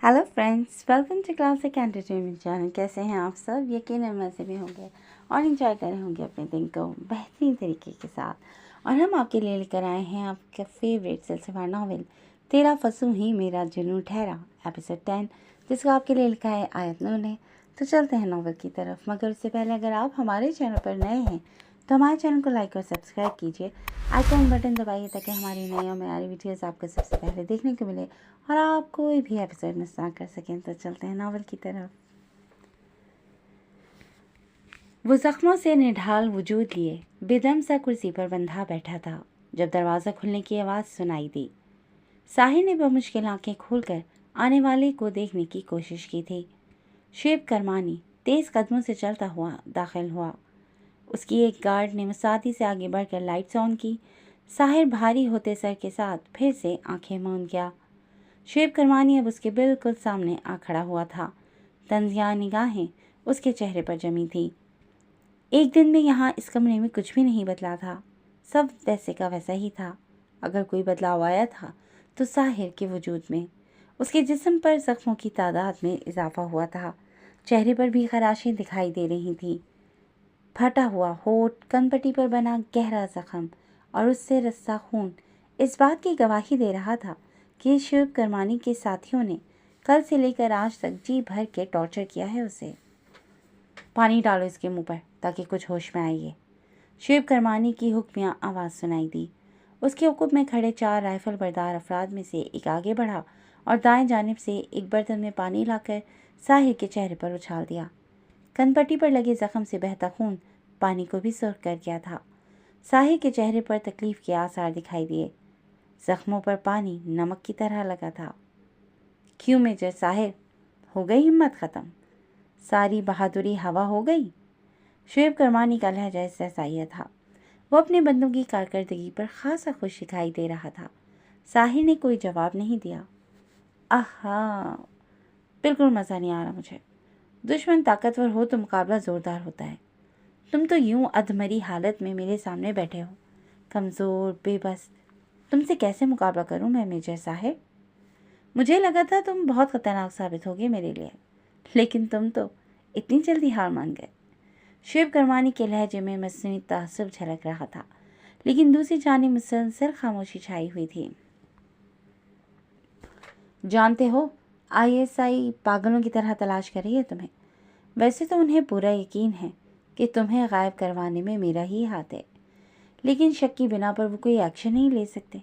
Hello friends, welcome to classic entertainment channel. कैसे हैं आप सब? यकीनन मज़े में होंगे और इंजॉय कर रहे होंगे अपने दिन को बेहतरीन तरीके के साथ। और हम आपके लिए लेकर आए हैं आपका फेवरेट सिलसिलेवार नावल तेरा फंसू ही मेरा जुनून ठहरा, एपिसोड 10, जिसको आपके लिए लिखा है आयत नूर ने। तो चलते हैं नावल की तरफ, मगर उससे पहले अगर आप हमारे चैनल पर नए हैं तो हमारे चैनल को लाइक और सब्सक्राइब कीजिए। आइकॉन बटन दबाइए ताकि हमारी नई और नई वीडियोस आपको सबसे पहले देखने को मिले और आप कोई भी एपिसोड मिस ना कर सकें। तो चलते हैं नावल की तरफ। वो जख्मों से निढाल वजूद लिए बेदम सा कुर्सी पर बंधा बैठा था जब दरवाज़ा खुलने की आवाज़ सुनाई दी। साहिर ने बमुश्किल आंखें खोलकर आने वाले को देखने की कोशिश की थी। शुएब करमानी तेज़ कदमों से चलता हुआ दाखिल हुआ। उसकी एक गार्ड ने मुसादी से आगे बढ़कर लाइट्स ऑन की। साहिर भारी होते सर के साथ फिर से आंखें मूंद गया। शुएब करमानी अब उसके बिल्कुल सामने आ खड़ा हुआ था। तंजिया निगाहें उसके चेहरे पर जमी थी। एक दिन में यहाँ इस कमरे में कुछ भी नहीं बदला था, सब वैसे का वैसा ही था। अगर कोई बदलाव आया था तो साहिर के वजूद में। उसके जिस्म पर जख्मों की तादाद में इजाफा हुआ था। चेहरे पर भी खराशें दिखाई दे रही थीं। फटा हुआ होठ, कनपट्टी पर बना गहरा जख्म और उससे रस्सा खून इस बात की गवाही दे रहा था कि शुएब करमानी के साथियों ने कल से लेकर आज तक जी भर के टॉर्चर किया है उसे। पानी डालो इसके मुंह पर ताकि कुछ होश में आए। शुएब करमानी की हुक्मिया आवाज़ सुनाई दी। उसके हुक्म में खड़े 4 राइफल बरदार अफराद में से एक आगे बढ़ा और दाएं जानिब से एक बर्तन में पानी लाकर साहिर के चेहरे पर उछाल दिया। कनपट्टी पर लगे जख्म से बहता खून पानी को भी सुर्ख कर गया था। साहिर के चेहरे पर तकलीफ के आसार दिखाई दिए। जख्मों पर पानी नमक की तरह लगा था। क्यों मेजर साहिर, हो गई हिम्मत ख़त्म? सारी बहादुरी हवा हो गई? शुएब करमानी का लहजा सहसाइया था। वो अपने बंदों की कारकर्दगी पर खासा खुश दिखाई दे रहा था। साहिर ने कोई जवाब नहीं दिया। आहा, बिल्कुल मज़ा नहीं आ रहा मुझे। दुश्मन ताकतवर हो तो मुकाबला ज़ोरदार होता है। तुम तो यूं अधमरी हालत में मेरे सामने बैठे हो, कमज़ोर, बेबस। तुमसे कैसे मुकाबला करूं मैं मेजर साहिब? मुझे लगा था तुम बहुत ख़तरनाक साबित होगे मेरे लिए, लेकिन तुम तो इतनी जल्दी हार मान गए। शुएब करमानी के लहजे में मस्नूई तासुब झलक रहा था, लेकिन दूसरी जानिब मुसलसल खामोशी छाई हुई थी। जानते हो, ISI पागलों की तरह तलाश कर रही है तुम्हें। वैसे तो उन्हें पूरा यकीन है कि तुम्हें गायब करवाने में मेरा ही हाथ है, लेकिन शक की बिना पर वो कोई एक्शन नहीं ले सकते,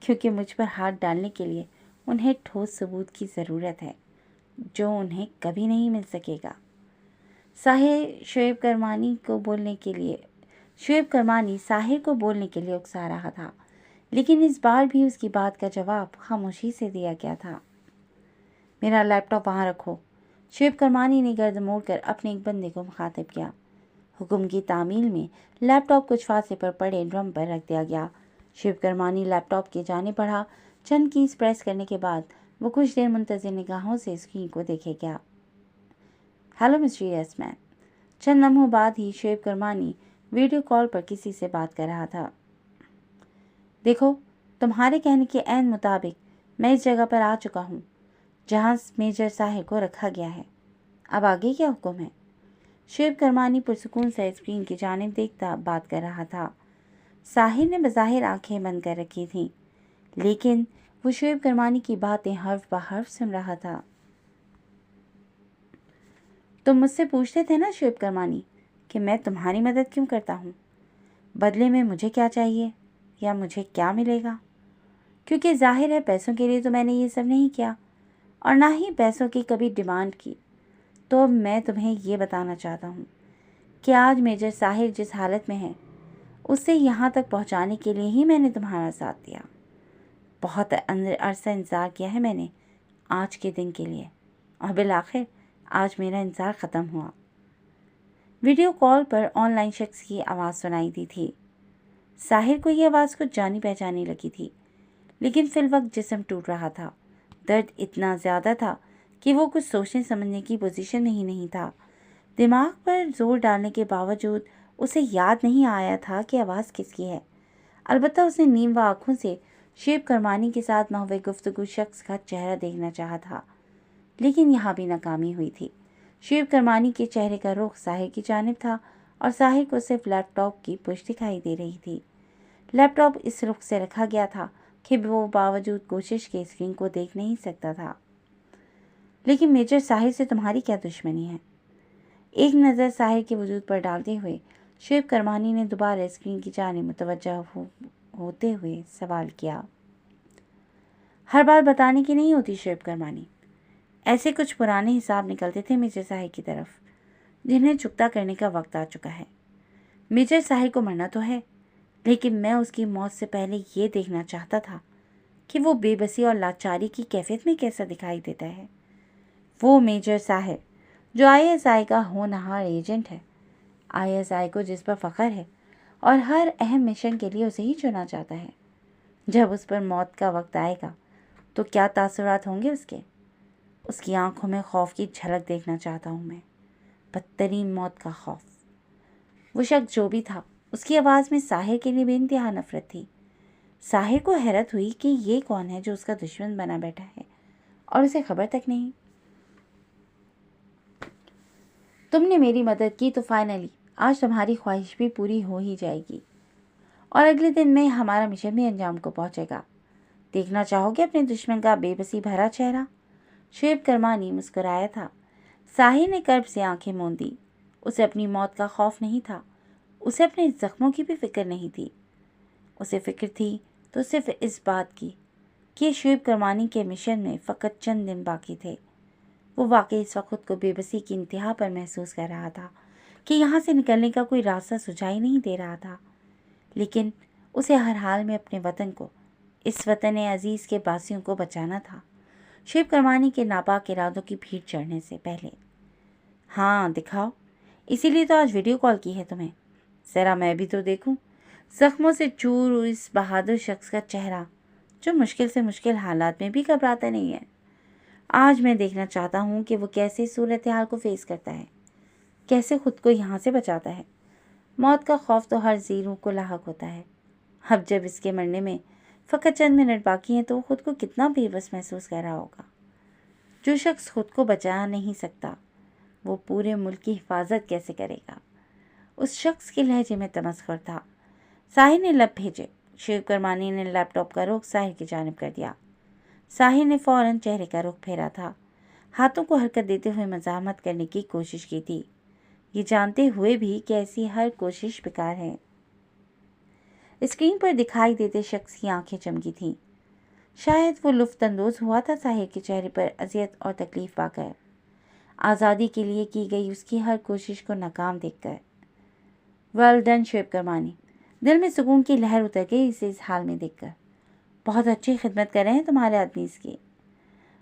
क्योंकि मुझ पर हाथ डालने के लिए उन्हें ठोस सबूत की ज़रूरत है, जो उन्हें कभी नहीं मिल सकेगा। शुएब करमानी साहिर को बोलने के लिए उकसा रहा था, लेकिन इस बार भी उसकी बात का जवाब खामोशी से दिया गया था। मेरा लैपटॉप वहाँ रखो। शुएब करमानी ने गर्द मोड़कर अपने एक बंदे को मुखातिब किया। हुक्म की तामील में लैपटॉप कुछ फासले पर पड़े ड्रम पर रख दिया गया। शुएब करमानी लैपटॉप के जाने बढ़ा। चंद कीज प्रेस करने के बाद वो कुछ देर मुंतज़िर निगाहों से स्क्रीन को देखे गया। Hello mysterious man. चंद लम्हों बाद ही शुएब करमानी वीडियो कॉल पर किसी से बात कर रहा था। देखो, तुम्हारे कहने के ऐन मुताबिक मैं इस जगह पर आ चुका हूँ जहाँ मेजर साहिर को रखा गया है। अब आगे क्या हुक्म है? शुएब करमानी पुरसुकून से स्क्रीन की जानिब देखता बात कर रहा था। साहिर ने बज़ाहिर आंखें बंद कर रखी थीं, लेकिन वो शुएब करमानी की बातें हर्फ ब हर्फ सुन रहा था। तुम मुझसे पूछते थे ना शुएब करमानी कि मैं तुम्हारी मदद क्यों करता हूँ? बदले में मुझे क्या चाहिए या मुझे क्या मिलेगा? क्योंकि जाहिर है पैसों के लिए तो मैंने ये सब नहीं किया और ना ही पैसों की कभी डिमांड की। तो अब मैं तुम्हें ये बताना चाहता हूँ कि आज मेजर साहिर जिस हालत में है, उसे यहाँ तक पहुँचाने के लिए ही मैंने तुम्हारा साथ दिया। बहुत अरसा इंतज़ार किया है मैंने आज के दिन के लिए, और बिलाखिर आज मेरा इंतज़ार ख़त्म हुआ। वीडियो कॉल पर ऑनलाइन शख्स की आवाज़ सुनाई दी थी। साहिर को ये आवाज़ कुछ जानी पहचानी लगी थी, लेकिन फिल वक्त जिस्म टूट रहा था। दर्द इतना ज़्यादा था कि वो कुछ सोचने समझने की पोजीशन में ही नहीं था। दिमाग पर जोर डालने के बावजूद उसे याद नहीं आया था कि आवाज़ किसकी है। अलबत्ता उसने नीम व आँखों से शुएब करमानी के साथ महवे गुफ्तगू शख्स का चेहरा देखना चाहा था। لیکن یہاں بھی ناکامی ہوئی تھی۔ شعیب کرمانی کے چہرے کا رخ ساحر کی جانب تھا اور ساحر کو صرف لیپ ٹاپ کی پشت دکھائی دے رہی تھی۔ لیپ ٹاپ اس رخ سے رکھا گیا تھا کہ وہ باوجود کوشش کے اسکرین کو دیکھ نہیں سکتا تھا۔ لیکن میجر ساحر سے تمہاری کیا دشمنی ہے؟ ایک نظر ساحر کے وجود پر ڈالتے ہوئے شعیب کرمانی نے دوبارہ اسکرین کی جانب متوجہ ہوتے ہوئے سوال کیا۔ ہر بات بتانے کی نہیں ہوتی شعیب کرمانی۔ ایسے کچھ پرانے حساب نکلتے تھے میجر ساحر کی طرف، جنہیں چکتا کرنے کا وقت آ چکا ہے۔ میجر ساحر کو مرنا تو ہے، لیکن میں اس کی موت سے پہلے یہ دیکھنا چاہتا تھا کہ وہ بے بسی اور لاچاری کی کیفیت میں کیسا دکھائی دیتا ہے۔ وہ میجر ساحر جو ISI کا ہونہار ایجنٹ ہے، ISI کو جس پر فخر ہے اور ہر اہم مشن کے لیے اسے ہی چنا جاتا ہے۔ جب اس پر موت کا وقت آئے گا تو کیا تاثرات ہوں گے اس کی آنکھوں میں خوف کی جھلک دیکھنا چاہتا ہوں میں، بدترین موت کا خوف۔ وہ شخص جو بھی تھا، اس کی آواز میں ساحر کے لیے بے انتہا نفرت تھی۔ ساحر کو حیرت ہوئی کہ یہ کون ہے جو اس کا دشمن بنا بیٹھا ہے اور اسے خبر تک نہیں۔ تم نے میری مدد کی تو فائنلی آج تمہاری خواہش بھی پوری ہو ہی جائے گی اور اگلے دن میں ہمارا مشن بھی انجام کو پہنچے گا۔ دیکھنا چاہو گے اپنے دشمن کا بے بسی بھرا چہرہ؟ شعیب کرمانی مسکرایا تھا۔ ساحر نے کرب سے آنکھیں موند دی۔ اسے اپنی موت کا خوف نہیں تھا، اسے اپنے زخموں کی بھی فکر نہیں تھی۔ اسے فکر تھی تو صرف اس بات کی کہ شعیب کرمانی کے مشن میں فقط چند دن باقی تھے۔ وہ واقعی اس وقت خود کو بے بسی کی انتہا پر محسوس کر رہا تھا کہ یہاں سے نکلنے کا کوئی راستہ سجائی نہیں دے رہا تھا، لیکن اسے ہر حال میں اپنے وطن کو، اس وطن عزیز کے باسیوں کو بچانا تھا، شعیب کرمانی کے ناپاک ارادوں کی بھیڑ چڑھنے سے پہلے۔ ہاں دکھاؤ، اسی لیے تو آج ویڈیو کال کی ہے تمہیں، ذرا میں بھی تو دیکھوں زخموں سے چور اس بہادر شخص کا چہرہ جو مشکل سے مشکل حالات میں بھی گھبراتا نہیں ہے۔ آج میں دیکھنا چاہتا ہوں کہ وہ کیسے صورتحال کو فیس کرتا ہے، کیسے خود کو یہاں سے بچاتا ہے۔ موت کا خوف تو ہر ذی روح کو لاحق ہوتا ہے۔ اب جب اس کے مرنے میں فقط چند منٹ باقی ہیں تو وہ خود کو کتنا بے بس محسوس کر رہا ہوگا۔ جو شخص خود کو بچا نہیں سکتا وہ پورے ملک کی حفاظت کیسے کرے گا؟ اس شخص کے لہجے میں تمسخر تھا۔ ساحر نے لب بھیجے۔ شعیب کرمانی نے لیپ ٹاپ کا رخ ساحر کی جانب کر دیا۔ ساحر نے فوراً چہرے کا رخ پھیرا تھا، ہاتھوں کو حرکت دیتے ہوئے مزاحمت کرنے کی کوشش کی تھی، یہ جانتے ہوئے بھی کہ ایسی ہر کوشش بیکار ہے۔ اسکرین پر دکھائی دیتے شخص کی آنکھیں چمکی تھیں۔ شاید وہ لطف اندوز ہوا تھا ساحر کے چہرے پر اذیت اور تکلیف پا کر، آزادی کے لیے کی گئی اس کی ہر کوشش کو ناکام دیکھ کر۔ ویل ڈن شعیب کرمانی، دل میں سکون کی لہر اتر گئی اسے اس حال میں دیکھ کر۔ بہت اچھی خدمت کر رہے ہیں تمہارے آدمی اس کی۔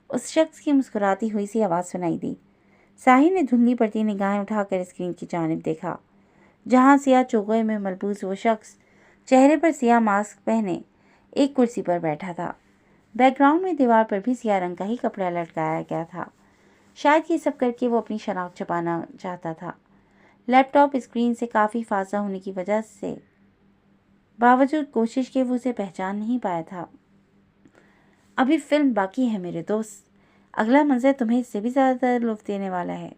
اس شخص کی مسکراتی ہوئی سی آواز سنائی دی۔ ساحر نے دھندلی پڑتی نگاہیں اٹھا کر اسکرین کی جانب دیکھا، جہاں سیاہ چوغے میں ملبوس وہ شخص چہرے پر سیاہ ماسک پہنے ایک کرسی پر بیٹھا تھا۔ بیک گراؤنڈ میں دیوار پر بھی سیاہ رنگ کا ہی کپڑا لٹکایا گیا تھا۔ شاید یہ سب کر کے وہ اپنی شناخت چھپانا چاہتا تھا۔ لیپ ٹاپ اسکرین سے کافی فاصلہ ہونے کی وجہ سے باوجود کوشش کے وہ اسے پہچان نہیں پایا تھا۔ ابھی فلم باقی ہے میرے دوست، اگلا منظر تمہیں اس سے بھی زیادہ لطف دینے والا ہے۔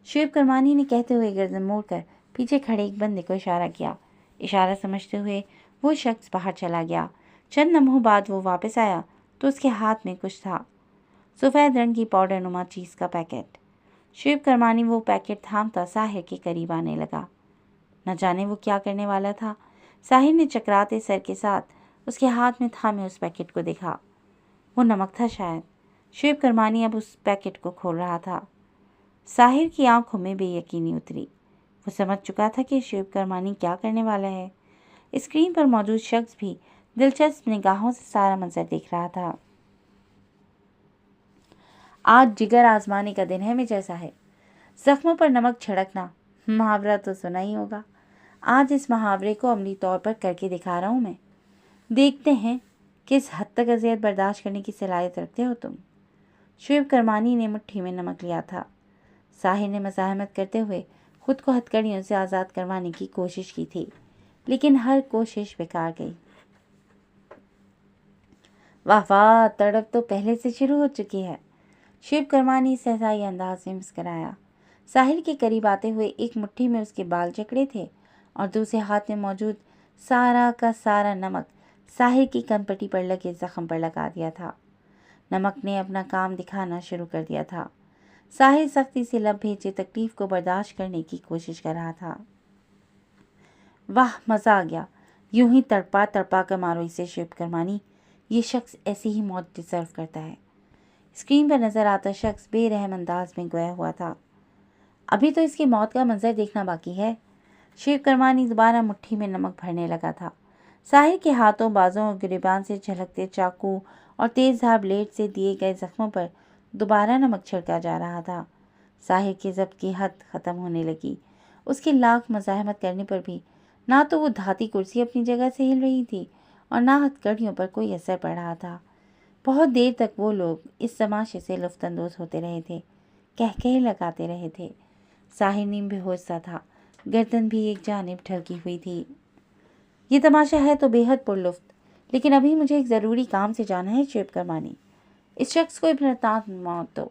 شعیب کرمانی نے کہتے ہوئے گردن موڑ کر پیچھے کھڑے ایک بندے کو اشارہ کیا۔ اشارہ سمجھتے ہوئے وہ شخص باہر چلا گیا۔ چند لمحوں بعد وہ واپس آیا تو اس کے ہاتھ میں کچھ تھا، سفید رنگ کی پاؤڈر نما چیز کا پیکٹ۔ شعیب کرمانی وہ پیکٹ تھامتا ساحر کے قریب آنے لگا۔ نہ جانے وہ کیا کرنے والا تھا۔ ساحر نے چکراتے سر کے ساتھ اس کے ہاتھ میں تھامے اس پیکٹ کو دیکھا۔ وہ نمک تھا شاید۔ شعیب کرمانی اب اس پیکٹ کو کھول رہا تھا۔ ساحر کی آنکھوں میں بے یقینی اتری۔ وہ سمجھ چکا تھا کہ شعیب کرمانی کیا کرنے والا ہے۔ اسکرین پر موجود شخص بھی دلچسپ نگاہوں سے سارا منظر دیکھ رہا تھا۔ آج جگر آزمانے کا دن ہے میجر صاحب، زخموں پر نمک چھڑکنا، محاورہ تو سنا ہی ہوگا۔ آج اس محاورے کو عملی طور پر کر کے دکھا رہا ہوں میں۔ دیکھتے ہیں کس حد تک اذیت برداشت کرنے کی صلاحیت رکھتے ہو تم۔ شعیب کرمانی نے مٹھی میں نمک لیا تھا۔ ساحر نے مزاحمت کرتے ہوئے خود کو ہتھکڑیوں سے آزاد کروانے کی کوشش کی تھی، لیکن ہر کوشش بیکار گئی۔ واہ واہ، تڑپ تو پہلے سے شروع ہو چکی ہے۔ शिव करमानी सहसाई अंदाज में मुस्कराया। साहिल के करीब आते हुए एक मुट्ठी में उसके बाल जकड़े थे और दूसरे हाथ में मौजूद सारा का सारा नमक साहिल की कनपट्टी पर लगे जख्म पर लगा दिया था। नमक ने अपना काम दिखाना शुरू कर दिया था। साहिल सख्ती से लब भेजे तकलीफ को बर्दाश्त करने की कोशिश कर रहा था। वाह, मज़ा आ गया, यूं ही तड़पा तड़पा कर मारो इसे शिव करमानी, ये शख्स ऐसी ही मौत डिजर्व करता है। स्क्रीन पर नजर आता शख्स बेरहम अंदाज में गोया हुआ था। अभी तो इसकी मौत का मंजर देखना बाकी है। शिव करमानी दोबारा मुट्ठी में नमक भरने लगा था। साहिल के हाथों, बाजों और गिरेबान से झलकते चाकू और तेज़धार ब्लेड से दिए गए जख्मों पर दोबारा नमक छिड़का जा रहा था। साहिल की ज़ब्त की हद ख़त्म होने लगी। उसके लाख मज़ाहमत करने पर भी ना तो वो धाती कुर्सी अपनी जगह से हिल रही थी और ना हथकड़ियों पर कोई असर पड़ रहा था। बहुत देर तक वो लोग इस तमाशे से लुत्फ़अंदोज़ होते रहे थे, कहकहे लगाते रहे थे। साहिल नीम बेहोश सा था, गर्दन भी एक जानिब ढलकी हुई थी। ये तमाशा है तो बेहद पुरलुफ्त, लेकिन अभी मुझे एक ज़रूरी काम से जाना है शिव करमानी। इस शख्स को इब्नतान मौत दो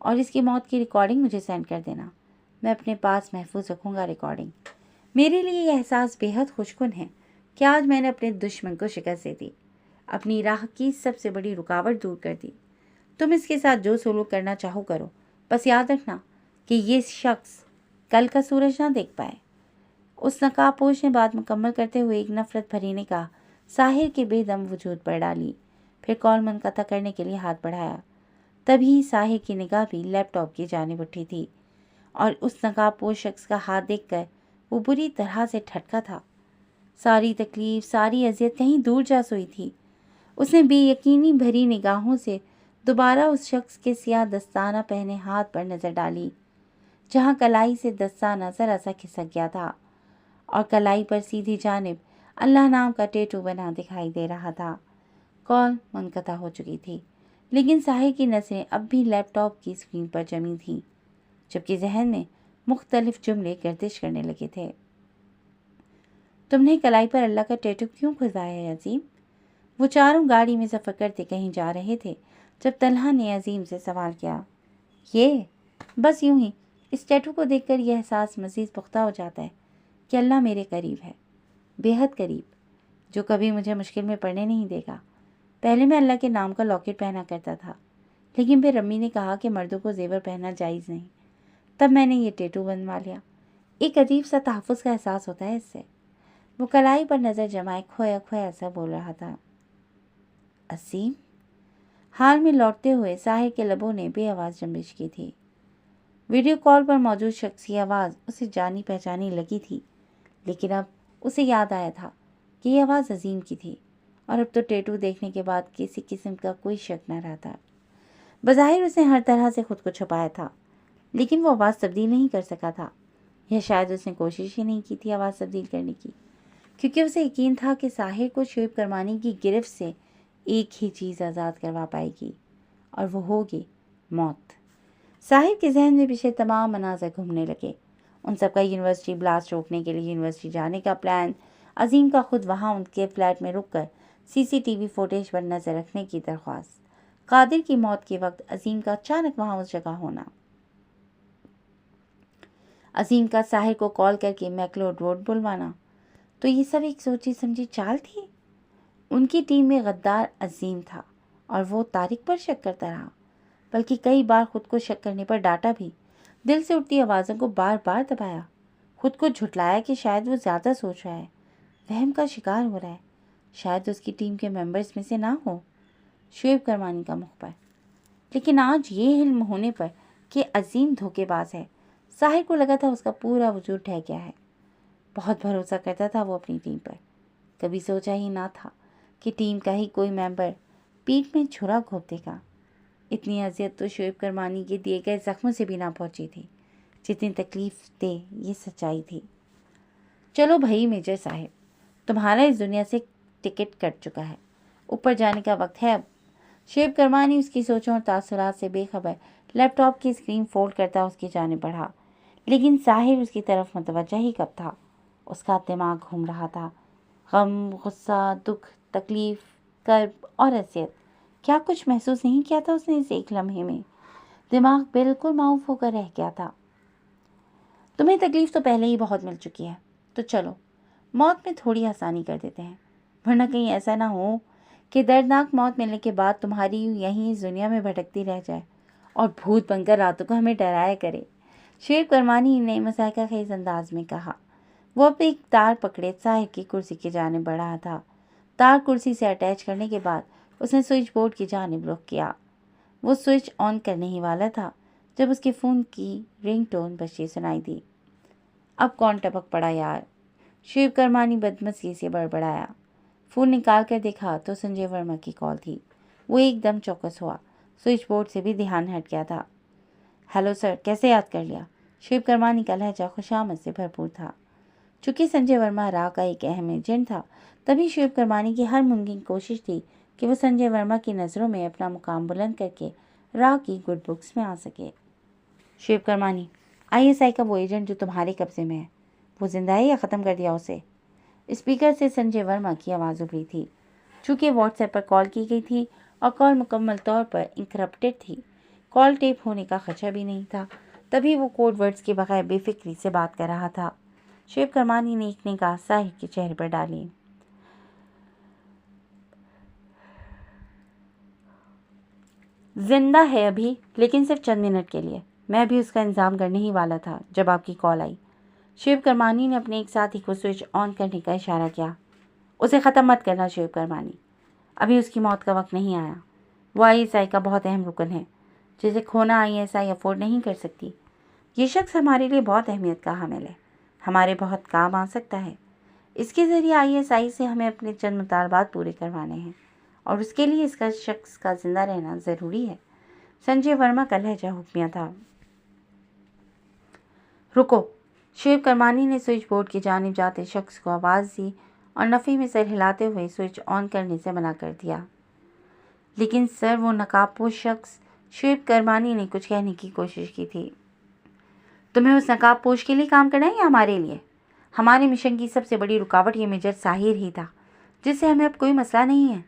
और इसकी मौत की रिकॉर्डिंग मुझे सेंड कर देना। मैं अपने पास महफूज रखूँगा रिकॉर्डिंग। मेरे लिए यह एहसास बेहद खुशकुन है कि आज मैंने अपने दुश्मन को शिकस्त दे दी, अपनी राह की सबसे बड़ी रुकावट दूर कर दी। तुम इसके साथ जो सलूक करना चाहो करो, बस याद रखना कि ये शख्स कल का सूरज ना देख पाए। उस नकाबपोश ने बात मुकम्मल करते हुए एक नफरत भरी निगाह साहिर के बेदम वजूद पर डाली, फिर कॉल मुनक़ता करने के लिए हाथ बढ़ाया। तभी साहिर की निगाह भी लैपटॉप की जानिब उठी थी और उस नकाबपोश शख्स का हाथ देखकर वो बुरी तरह से ठटका था। सारी तकलीफ, सारी अजियत कहीं दूर जा सोई थी। उसने बेयकीनी भरी निगाहों से दोबारा उस शख्स के सियाह दस्ताना पहने हाथ पर नज़र डाली, जहाँ कलाई से दस्ताना ज़रा सा खिसक गया था और कलाई पर सीधी जानिब अल्लाह नाम का टैटू बना दिखाई दे रहा था। कॉल मुनक़ता हो चुकी थी, लेकिन साहिर की नज़रें अब भी लैपटॉप की स्क्रीन पर जमी थीं, जबकि जहन में मुख्तलिफ जुमले गर्दिश करने लगे थे। तुमने कलाई पर अल्लाह का टैटू क्यों खुदवाया है अजीम? वो चारों गाड़ी में सफ़र करते कहीं जा रहे थे जब तलहा ने अजीम से सवाल किया। ये बस यूं ही इस टैटू को देखकर यह एहसास मज़ीद पुख्ता हो जाता है कि अल्लाह मेरे करीब है, बेहद करीब, जो कभी मुझे मुश्किल में पड़ने नहीं देगा। पहले मैं अल्लाह के नाम का लॉकेट पहना करता था, लेकिन फिर अम्मी ने कहा कि मर्दों को जेवर पहनना जायज़ नहीं। तब मैंने ये टैटू बनवा लिया। एक अजीब सा तहफ़्फ़ुज़ का एहसास होता है इससे। वो कलाई पर नज़र जमाए खोया खोया सा बोल रहा था। असीम? हाल में लौटते हुए साहिर के लबों ने बेआवाज़ जंबिश की थी। वीडियो कॉल पर मौजूद शख्स की आवाज़ उसे जानी पहचानी लगी थी, लेकिन अब उसे याद आया था कि यह आवाज़ अजीम की थी और अब तो टैटू देखने के बाद किसी किस्म का कोई शक न रहा था। बज़ाहिर उसने हर तरह से खुद को छुपाया था, लेकिन वो आवाज़ तब्दील नहीं कर सका था, या शायद उसने कोशिश ही नहीं की थी आवाज़ तब्दील करने की, क्योंकि उसे यकीन था कि साहिर को शोएब करमानी की गिरफ्त से एक ही चीज़ आज़ाद करवा पाएगी, और वो होगी मौत। साहिर के जहन में पिछले तमाम मनाज़र घूमने लगे। उन सबका यूनिवर्सिटी ब्लास्ट रोकने के लिए यूनिवर्सिटी जाने का प्लान, अजीम का खुद वहाँ उनके फ्लैट में रुककर सीसीटीवी फुटेज पर नज़र रखने की दरख्वास्त, कादिर की मौत के वक्त अजीम का अचानक वहाँ उस जगह होना, अजीम का साहिर को कॉल करके मैकलोड रोड बुलवाना, तो ये सब एक सोची समझी चाल थी। उनकी टीम में गद्दार अजीम था और वो तारिक पर शक करता रहा, बल्कि कई बार खुद को शक करने पर डांटा भी, दिल से उठती आवाज़ों को बार बार दबाया, खुद को झुठलाया कि शायद वो ज़्यादा सोच रहा है, वहम का शिकार हो रहा है, शायद उसकी टीम के मेंबर्स में से ना हो शोएब करमानी का मुखबर। लेकिन आज ये इल्म होने पर कि अजीम धोखेबाज है, साहिर को लगा था उसका पूरा वजूद ढह गया है। बहुत भरोसा करता था वो अपनी टीम पर, कभी सोचा ही ना था कि टीम का ही कोई मेंबर पीठ में छुरा घोंप देगा। इतनी अजियत तो शोएब करमानी के दिए गए ज़ख्मों से भी ना पहुंची थी, जितनी तकलीफ दे ये सच्चाई थी। चलो भाई मेजर साहब, तुम्हारा इस दुनिया से टिकट कट चुका है, ऊपर जाने का वक्त है अब। शोएब करमानी उसकी सोचों और तासुरात से बेखबर लैपटॉप की स्क्रीन फोल्ड करता उसकी जानिब बढ़ा, लेकिन साहिर उसकी तरफ मुतवज्जा ही कब था। उसका दिमाग घूम रहा था। गम, गुस्सा, दुख, तकलीफ, कर्ब और असियत, क्या कुछ महसूस नहीं किया था उसने इस एक लम्हे में? दिमाग बिल्कुल माऊफ होकर रह गया था। तुम्हें तकलीफ तो पहले ही बहुत मिल चुकी है, तो चलो मौत में थोड़ी आसानी कर देते हैं, वरना कहीं ऐसा ना हो कि दर्दनाक मौत मिलने के बाद तुम्हारी यहीं इस दुनिया में भटकती रह जाए और भूत बनकर रातों को हमें डराया करे। शेर करमानी ने मजाकिया खेज अंदाज में कहा। वो अब एक तार पकड़े साहिब की कुर्सी की जानिब बढ़ा था। तार कुर्सी से अटैच करने के बाद उसने स्विच बोर्ड की जानिब रुख किया। वो स्विच ऑन करने ही वाला था जब उसके फ़ोन की रिंगटोन बजती सुनाई दी। अब कौन टपक पड़ा यार, शिव करमानी बदमज़गी से बड़बड़ाया। फ़ोन निकाल कर देखा तो संजय वर्मा की कॉल थी। वो एकदम चौकस हुआ, स्विच बोर्ड से भी ध्यान हट गया था। हेलो सर, कैसे याद कर लिया? शिव करमानी का लहजा खुशामद से भरपूर था। चूँकि संजय वर्मा राह का एक अहम एजेंट था, तभी शिव करमानी की हर मुमकिन कोशिश थी कि वो संजय वर्मा की नज़रों में अपना मुकाम बुलंद करके राह की गुड बुक्स में आ सके। शिव करमानी, ISI का वो एजेंट जो तुम्हारे कब्जे में है, वो जिंदा है या ख़त्म कर दिया उसे? स्पीकर से संजय वर्मा की आवाज़ उभरी थी। चूँकि व्हाट्सएप पर कॉल की गई थी और कॉल मुकम्मल तौर पर इंक्रप्टेड थी, कॉल टेप होने का खदशा भी नहीं था, तभी वो कोड वर्ड्स के बगैर बेफिक्री से बात कर रहा था। शिव करमानी ने एक निगाह साहिब के चेहरे पर डाली। जिंदा है अभी, लेकिन सिर्फ चंद मिनट के लिए। मैं भी उसका इंतज़ाम करने ही वाला था जब आपकी कॉल आई। शिव करमानी ने अपने एक साथी को स्विच ऑन करने का इशारा किया। उसे ख़त्म मत करना शिव करमानी, अभी उसकी मौत का वक्त नहीं आया। वो ISI का बहुत अहम रुकन है, जिसे खोना ISI अफोर्ड नहीं कर सकती। ये शख्स हमारे लिए बहुत अहमियत का हामिल है, हमारे बहुत काम आ सकता है। इसके ज़रिए ISI से हमें अपने चंद मुतालबात पूरे करवाने हैं और उसके लिए इसका शख्स का जिंदा रहना ज़रूरी है। संजय वर्मा का लहजा हुक्मिया था। रुको, शिव करमानी ने स्विच बोर्ड की जानिब जाते शख्स को आवाज़ दी और नफ़ी में सर हिलाते हुए स्विच ऑन करने से मना कर दिया। लेकिन सर, वो नकाबपोश शख्स, शिव करमानी ने कुछ कहने की कोशिश की थी। तुम्हें उस नकाबपोश के लिए काम करना है या हमारे लिए? हमारे मिशन की सबसे बड़ी रुकावट ये मेजर साहिर ही था, जिससे हमें अब कोई मसला नहीं है।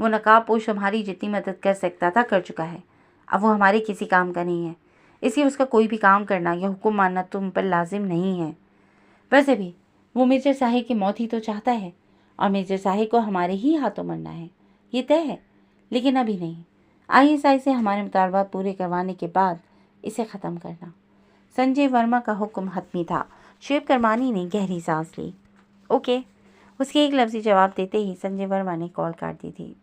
वो नकाबपोश हमारी जितनी मदद कर सकता था कर चुका है, अब वो हमारे किसी काम का नहीं है, इसलिए उसका कोई भी काम करना या हुक्म मानना तुम पर लाजिम नहीं है। वैसे भी वो मेजर साहिर की मौत ही तो चाहता है और मेजर साहिर को हमारे ही हाथों मरना है, ये तय है। लेकिन अभी नहीं, ISI से हमारे मुतालबात पूरे करवाने के बाद इसे ख़त्म करना। संजय वर्मा का हुक्म हतमी था। शिव करमानी ने गहरी सांस ली। ओके, उसके एक लफ्ज़ी जवाब देते ही संजय वर्मा ने कॉल काट दी थी।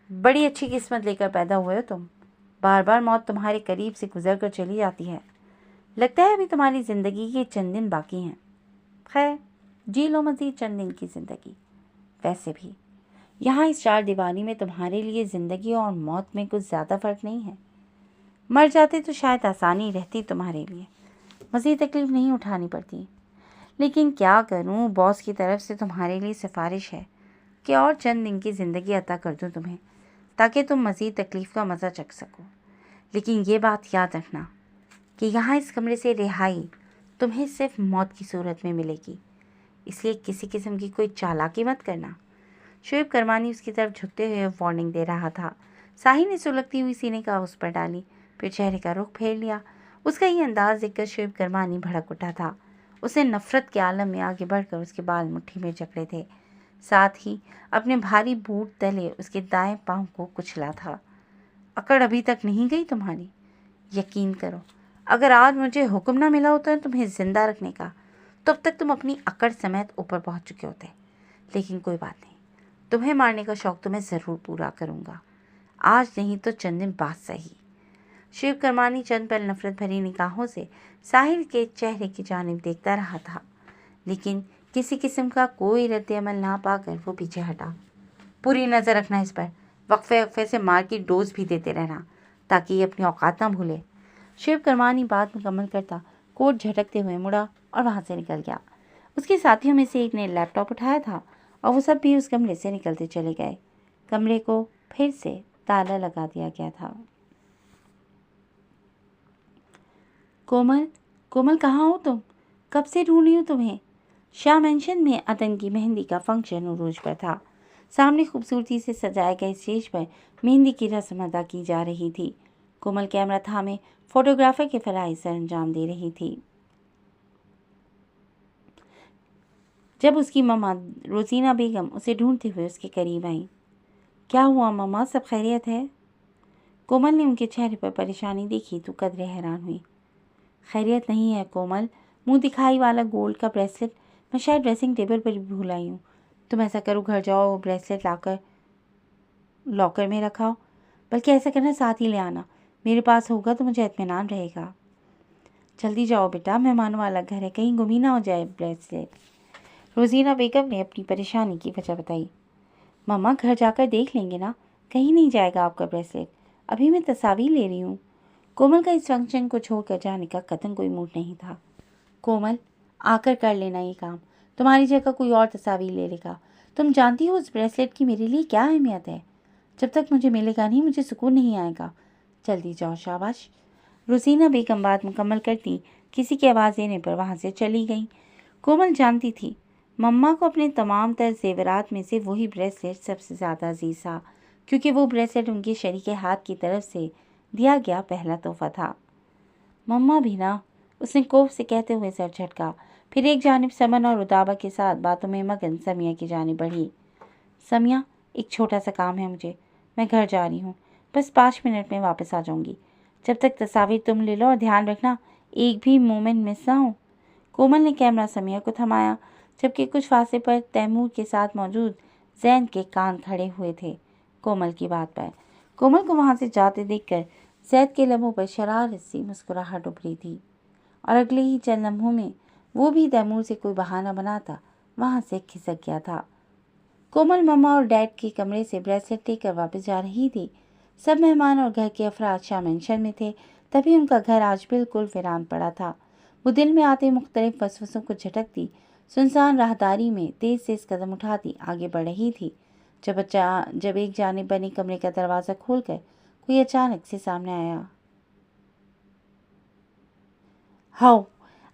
बड़ी अच्छी किस्मत लेकर पैदा हुए हो तुम, बार बार मौत तुम्हारे करीब से गुजर कर चली जाती है। लगता है अभी तुम्हारी ज़िंदगी के चंद दिन बाकी हैं। खैर, जी लो मज़ीद चंद दिन की ज़िंदगी। वैसे भी यहाँ इस चार दीवारी में तुम्हारे लिए ज़िंदगी और मौत में कुछ ज़्यादा फ़र्क नहीं है। मर जाते तो शायद आसानी रहती तुम्हारे लिए, मज़ीद तकलीफ़ नहीं उठानी पड़ती। लेकिन क्या करूँ, बॉस की तरफ से तुम्हारे लिए सिफारिश है कि और चंद दिन की ज़िंदगी अता कर दूँ तुम्हें, ताकि तुम मज़ीद तकलीफ़ का मज़ा चख सको। लेकिन ये बात याद रखना कि यहाँ इस कमरे से रिहाई तुम्हें सिर्फ मौत की सूरत में मिलेगी, इसलिए किसी किस्म की कोई चालाकी मत करना। शोएब करमानी उसकी तरफ झुकते हुए वार्निंग दे रहा था। साहिल ने सुलगती हुई सीने का उस पर डाली, फिर चेहरे का रुख फेर लिया। उसका ये अंदाज देखकर शोएब करमानी भड़क उठा था। उसने नफरत के आलम में आगे बढ़कर उसके बाल मुट्ठी में जकड़े थे, साथ ही अपने भारी बूट तले उसके दाएं पांव को कुचला था। अकड़ अभी तक नहीं गई तुम्हारी? यकीन करो, अगर आज मुझे हुक्म ना मिला होता तुम्हें जिंदा रखने का, तो अब तक तुम अपनी अकड़ समेत ऊपर पहुंच चुके होते। लेकिन कोई बात नहीं, तुम्हें मारने का शौक तो मैं ज़रूर पूरा करूँगा, आज नहीं तो चंद दिन बाद सही। शिव करमानी चंद पल नफरत भरी निगाहों से साहिल के चेहरे की जानिब देखता रहा था, लेकिन किसी किस्म का कोई रद्द-ए-अमल ना पाकर वो पीछे हटा। पूरी नज़र रखना इस पर, वक्फे से मार की डोज भी देते रहना, ताकि ये अपनी औकात ना भूले। शिव करमानी बात मुकम्मल करता कोट झटकते हुए मुड़ा और वहाँ से निकल गया। उसके साथियों में से एक ने लैपटॉप उठाया था और वो सब भी उस कमरे से निकलते चले गए। कमरे को फिर से ताला लगा दिया गया था। कोमल, कोमल कहाँ हो तुम? कब से ढूंढ रही हूँ तुम्हें। शाह मेंशन में अतन की मेहंदी का फंक्शन उरूज पर था। सामने खूबसूरती से सजाए गए स्टेज पर मेहंदी की रस्म अदा की जा रही थी। کومل کیمرہ تھامے فوٹوگرافر کے فرائض سر انجام دے رہی تھی جب اس کی ماما روزینہ بیگم اسے ڈھونڈتے ہوئے اس کے قریب آئیں۔ کیا ہوا ماما، سب خیریت ہے؟ کومل نے ان کے چہرے پر پریشانی دیکھی تو قدرے حیران ہوئی۔ خیریت نہیں ہے کومل، منہ دکھائی والا گولڈ کا بریسلٹ میں شاید ڈریسنگ ٹیبل پر بھی بھول آئی ہوں۔ تم ایسا کرو، گھر جاؤ، وہ بریسلٹ لاکر میں رکھاؤ، بلکہ ایسا کرنا ساتھ ہی لے آنا، میرے پاس ہوگا تو مجھے اطمینان رہے گا۔ جلدی جاؤ بیٹا، مہمانوں والا گھر ہے، کہیں گم ہی نہ ہو جائے بریسلٹ۔ روزینہ بیگم نے اپنی پریشانی کی وجہ بتائی۔ ماما گھر جا کر دیکھ لیں گے نا، کہیں نہیں جائے گا آپ کا بریسلٹ، ابھی میں تصاویر لے رہی ہوں۔ کومل کا اس فنکشن کو چھوڑ کر جانے کا قطعاً کوئی موڈ نہیں تھا۔ کومل آ کر لینا یہ کام، تمہاری جگہ کوئی اور تصاویر لے لے گا۔ تم جانتی ہو اس بریسلٹ کی میرے لیے کیا اہمیت ہے؟ جب تک مجھے ملے گا نہیں مجھے سکون نہیں آئے گا۔ جلدی جاؤ، شاباش۔ روزینہ بیگم بات مکمل کرتی کسی کی آواز دینے پر وہاں سے چلی گئیں۔ کومل جانتی تھی مما کو اپنے تمام تر زیورات میں سے وہی بریسلٹ سب سے زیادہ عزیز تھا، کیونکہ وہ بریسلٹ ان کے شریک ہاتھ کی طرف سے دیا گیا پہلا تحفہ تھا۔ مما بھی نا، اس نے کوف سے کہتے ہوئے سر جھٹکا، پھر ایک جانب سمن اور ردابہ کے ساتھ باتوں میں مگن سمیہ کی جانب بڑھی۔ سمیہ، ایک چھوٹا سا کام ہے مجھے، میں گھر جا رہی ہوں، بس 5 منٹ میں واپس آ جاؤں گی۔ جب تک تصاویر تم لے لو اور دھیان رکھنا ایک بھی مومنٹ مس نہ ہو۔ کومل نے کیمرہ سمیہ کو تھمایا، جبکہ کچھ فاصلے پر تیمور کے ساتھ موجود زین کے کان کھڑے ہوئے تھے کومل کی بات پر۔ کومل کو وہاں سے جاتے دیکھ کر زید کے لبوں پر شرارت سی مسکراہٹ ابھری تھی، اور اگلے ہی چند لمحوں میں وہ بھی تیمور سے کوئی بہانہ بناتا وہاں سے کھسک گیا تھا۔ کومل مما اور ڈیڈ کے کمرے سے بریسلٹ لے کر واپس جا رہی تھی۔ سب مہمان اور گھر کے افراد شاہ مینشن میں تھے، تبھی ان کا گھر آج بالکل ویران پڑا تھا۔ وہ دل میں آتے مختلف وسوسوں کو جھٹکتی سنسان راہداری میں تیز تیز قدم اٹھاتی آگے بڑھ رہی تھی، جب ایک جانب بنے کمرے کا دروازہ کھول کر کوئی اچانک سے سامنے آیا۔ ہاؤ!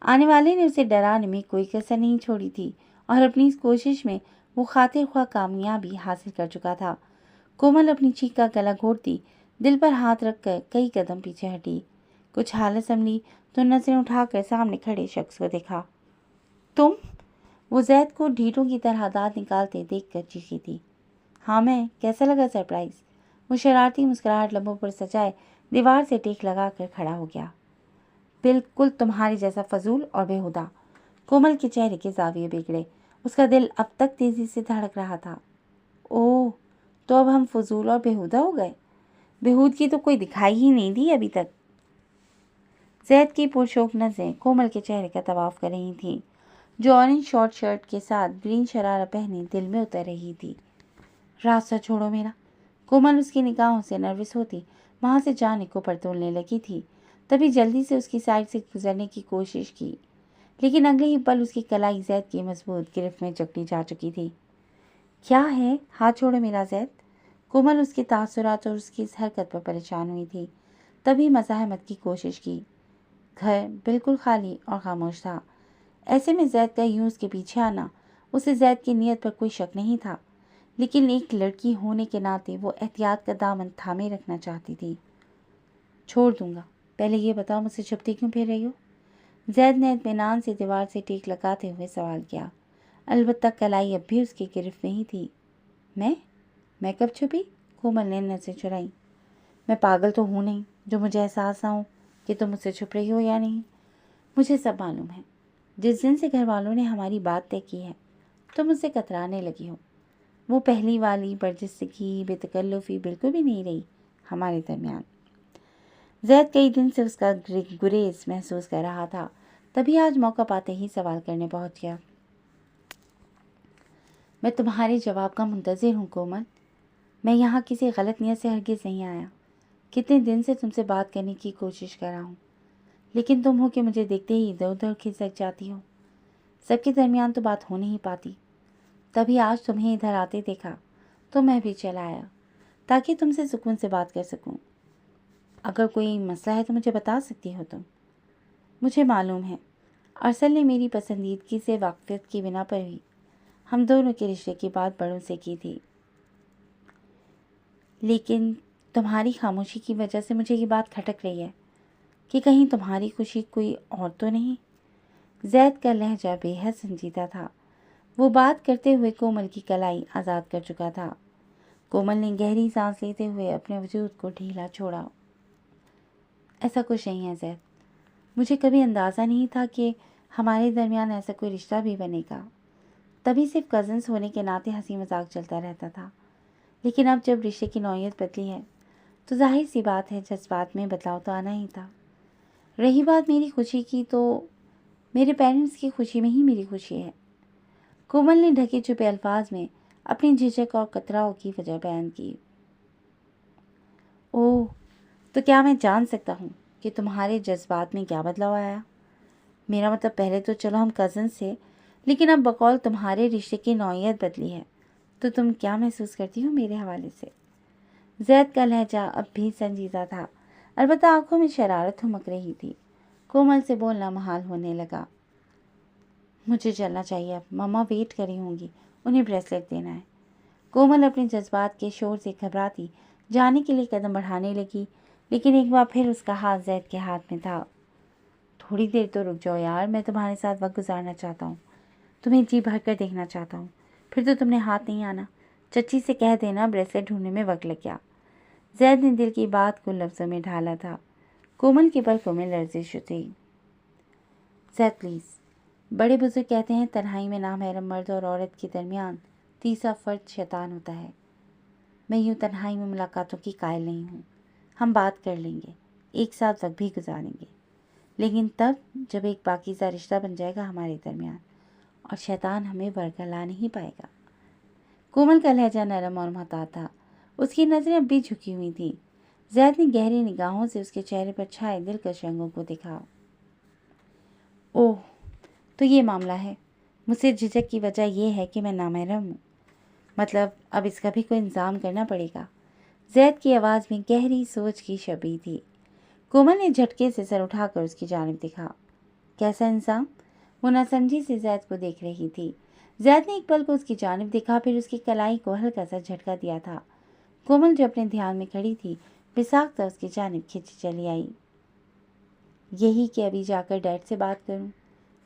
آنے والے نے اسے ڈرانے میں کوئی کسر نہیں چھوڑی تھی، اور اپنی اس کوشش میں وہ خاطر خواہ کامیابی حاصل کر چکا تھا۔ کومل اپنی چیخ کا گلا گھونٹتی دل پر ہاتھ رکھ کر کئی قدم پیچھے ہٹی۔ کچھ حالت سنبھلی تو نظریں اٹھا کر سامنے کھڑے شخص کو دیکھا۔ تم؟ وہ زید کو ڈھیٹوں کی طرح دانت نکالتے دیکھ کر چیخی تھی۔ ہاں میں، کیسا لگا سرپرائز؟ وہ شرارتی مسکراہٹ لبوں پر سجائے دیوار سے ٹیک لگا کر کھڑا ہو گیا۔ بالکل تمہارے جیسا فضول اور بیہودہ۔ کومل کے چہرے کے زاویے بگڑے، اس کا دل اب تک تیزی سے دھڑک رہا تھا۔ اوہ، تو اب ہم فضول اور بیہودہ ہو گئے؟ بیہودگی تو کوئی دکھائی ہی نہیں دی ابھی تک۔ زید کی پرشوق نظریں کومل کے چہرے کا طواف کر رہی تھیں، جو اورنج شارٹ شرٹ کے ساتھ گرین شرارہ پہنے دل میں اتر رہی تھی۔ راستہ چھوڑو میرا۔ کومل اس کی نگاہوں سے نروس ہوتی وہاں سے جانے کو پرتولنے لگی تھی، تبھی جلدی سے اس کی سائڈ سے گزرنے کی کوشش کی، لیکن اگلے ہی پل اس کی کلائی زید کی مضبوط گرفت میں جکڑی جا چکی تھی۔ کیا ہے؟ ہاتھ چھوڑو میرا زید۔ کومل اس کے تاثرات اور اس کی اس حرکت پر پریشان ہوئی تھی، تبھی مزاحمت کی کوشش کی۔ گھر بالکل خالی اور خاموش تھا، ایسے میں زید کا یوں اس کے پیچھے آنا، اسے زید کی نیت پر کوئی شک نہیں تھا، لیکن ایک لڑکی ہونے کے ناطے وہ احتیاط کا دامن تھامے رکھنا چاہتی تھی۔ چھوڑ دوں گا، پہلے یہ بتاؤ مجھ سے چھپتی کیوں پھر رہی ہو؟ زید نے اطمینان سے دیوار سے ٹیک لگاتے ہوئے سوال کیا، البتہ کلائی اب بھی اس کی گرفت میں ہی تھی۔ میں کب چھپی؟ کومل نے نظریں چرائیں۔ میں پاگل تو ہوں نہیں جو مجھے احساس نہ ہو کہ تم مجھ سے چھپ رہی ہو یا نہیں۔ مجھے سب معلوم ہے۔ جس دن سے گھر والوں نے ہماری بات طے کی ہے تم مجھ سے کترانے لگی ہو۔ وہ پہلی والی برجستگی، بے تکلفی بالکل بھی نہیں رہی ہمارے درمیان۔ زید کئی دن سے اس کا گریز محسوس کر رہا تھا، تبھی آج موقع پاتے ہی سوال کرنے پہنچ گیا۔ میں تمہارے جواب کا منتظر ہوں کومل۔ میں یہاں کسی غلط نیت سے ہرگز نہیں آیا۔ کتنے دن سے تم سے بات کرنے کی کوشش کر رہا ہوں، لیکن تم ہو کہ مجھے دیکھتے ہی ادھر ادھر کھسک جاتی ہو۔ سب کے درمیان تو بات ہو نہیں پاتی، تبھی آج تمہیں ادھر آتے دیکھا تو میں بھی چلا آیا تاکہ تم سے سکون سے بات کر سکوں۔ اگر کوئی مسئلہ ہے تو مجھے بتا سکتی ہو تم۔ مجھے معلوم ہے ارسل نے میری پسندیدگی سے واقفیت کی بنا پر بھی ہم دونوں کے رشتے کی بات بڑوں سے کی تھی، لیکن تمہاری خاموشی کی وجہ سے مجھے یہ بات کھٹک رہی ہے کہ کہیں تمہاری خوشی کوئی اور تو نہیں۔ زید کا لہجہ بے حد سنجیدہ تھا۔ وہ بات کرتے ہوئے کومل کی کلائی آزاد کر چکا تھا۔ کومل نے گہری سانس لیتے ہوئے اپنے وجود کو ڈھیلا چھوڑا۔ ایسا کچھ نہیں ہے زید، مجھے کبھی اندازہ نہیں تھا کہ ہمارے درمیان ایسا کوئی رشتہ بھی بنے گا۔ تبھی صرف کزنس ہونے کے ناطے ہنسی مذاق چلتا رہتا تھا، لیکن اب جب رشتے کی نوعیت بدلی ہے تو ظاہر سی بات ہے جذبات میں بدلاؤ تو آنا ہی تھا۔ رہی بات میری خوشی کی، تو میرے پیرنٹس کی خوشی میں ہی میری خوشی ہے۔ کومل نے ڈھکے چھپے الفاظ میں اپنی جھجک اور کتراؤ کی وجہ بیان کی۔ اوہ، تو کیا میں جان سکتا ہوں کہ تمہارے جذبات میں کیا بدلاؤ آیا؟ میرا مطلب پہلے تو چلو ہم کزنس تھے، لیکن اب بقول تمہارے رشتے کی نوعیت بدلی ہے، تو تم کیا محسوس کرتی ہو میرے حوالے سے؟ زید کا لہجہ اب بھی سنجیدہ تھا، البتہ آنکھوں میں شرارت ہمک رہی تھی۔ کومل سے بولنا محال ہونے لگا۔ مجھے چلنا چاہیے اب، ماما ویٹ کر رہی ہوں گی، انہیں بریسلیٹ دینا ہے۔ کومل اپنے جذبات کے شور سے گھبراتی جانے کے لیے قدم بڑھانے لگی، لیکن ایک بار پھر اس کا ہاتھ زید کے ہاتھ میں تھا۔ تھوڑی دیر تو رک جاؤ یار، میں تمہارے ساتھ وقت گزارنا چاہتا ہوں، تمہیں جی بھر کر دیکھنا چاہتا ہوں۔ پھر تو تم نے ہاتھ نہیں آنا، چچی سے کہہ دینا بریسلیٹ ڈھونڈنے میں وقت لگ گیا۔ زید نے دل کی بات کو لفظوں میں ڈھالا تھا۔ کومل کی پلکوں میں لرزش تھی۔ زید پلیز، بڑے بزرگ کہتے ہیں تنہائی میں نامحرم مرد اور عورت کے درمیان تیسرا فرد شیطان ہوتا ہے۔ میں یوں تنہائی میں ملاقاتوں کی قائل نہیں ہوں۔ ہم بات کر لیں گے، ایک ساتھ وقت بھی گزاریں گے، لیکن تب جب ایک پاکیزہ رشتہ بن جائے گا ہمارے درمیان، اور شیطان ہمیں برگلا نہیں پائے گا۔ کومل کا لہجہ نرم اور محتاط تھا، اس کی نظریں اب بھی جھکی ہوئی تھیں۔ زید نے گہری نگاہوں سے اس کے چہرے پر چھائے دلکش رنگوں کو دیکھا۔ اوہ، تو یہ معاملہ ہے۔ مجھ سے جھجک کی وجہ یہ ہے کہ میں نامحرم ہوں، مطلب اب اس کا بھی کوئی انتظام کرنا پڑے گا۔ زید کی آواز میں گہری سوچ کی شبیہ تھی۔ کومل نے جھٹکے سے سر اٹھا کر اس کی جانب دیکھا۔ کیسا انسان؟ وہ ناسمجھی سے زید کو دیکھ رہی تھی۔ زید نے ایک پل کو اس کی جانب دیکھا، پھر اس کی کلائی کو ہلکا سا جھٹکا دیا تھا۔ کومل جو اپنے دھیان میں کھڑی تھی بساختہ اس کی جانب کھنچی چلی آئی۔ یہی کہ ابھی جا کر ڈیڈ سے بات کروں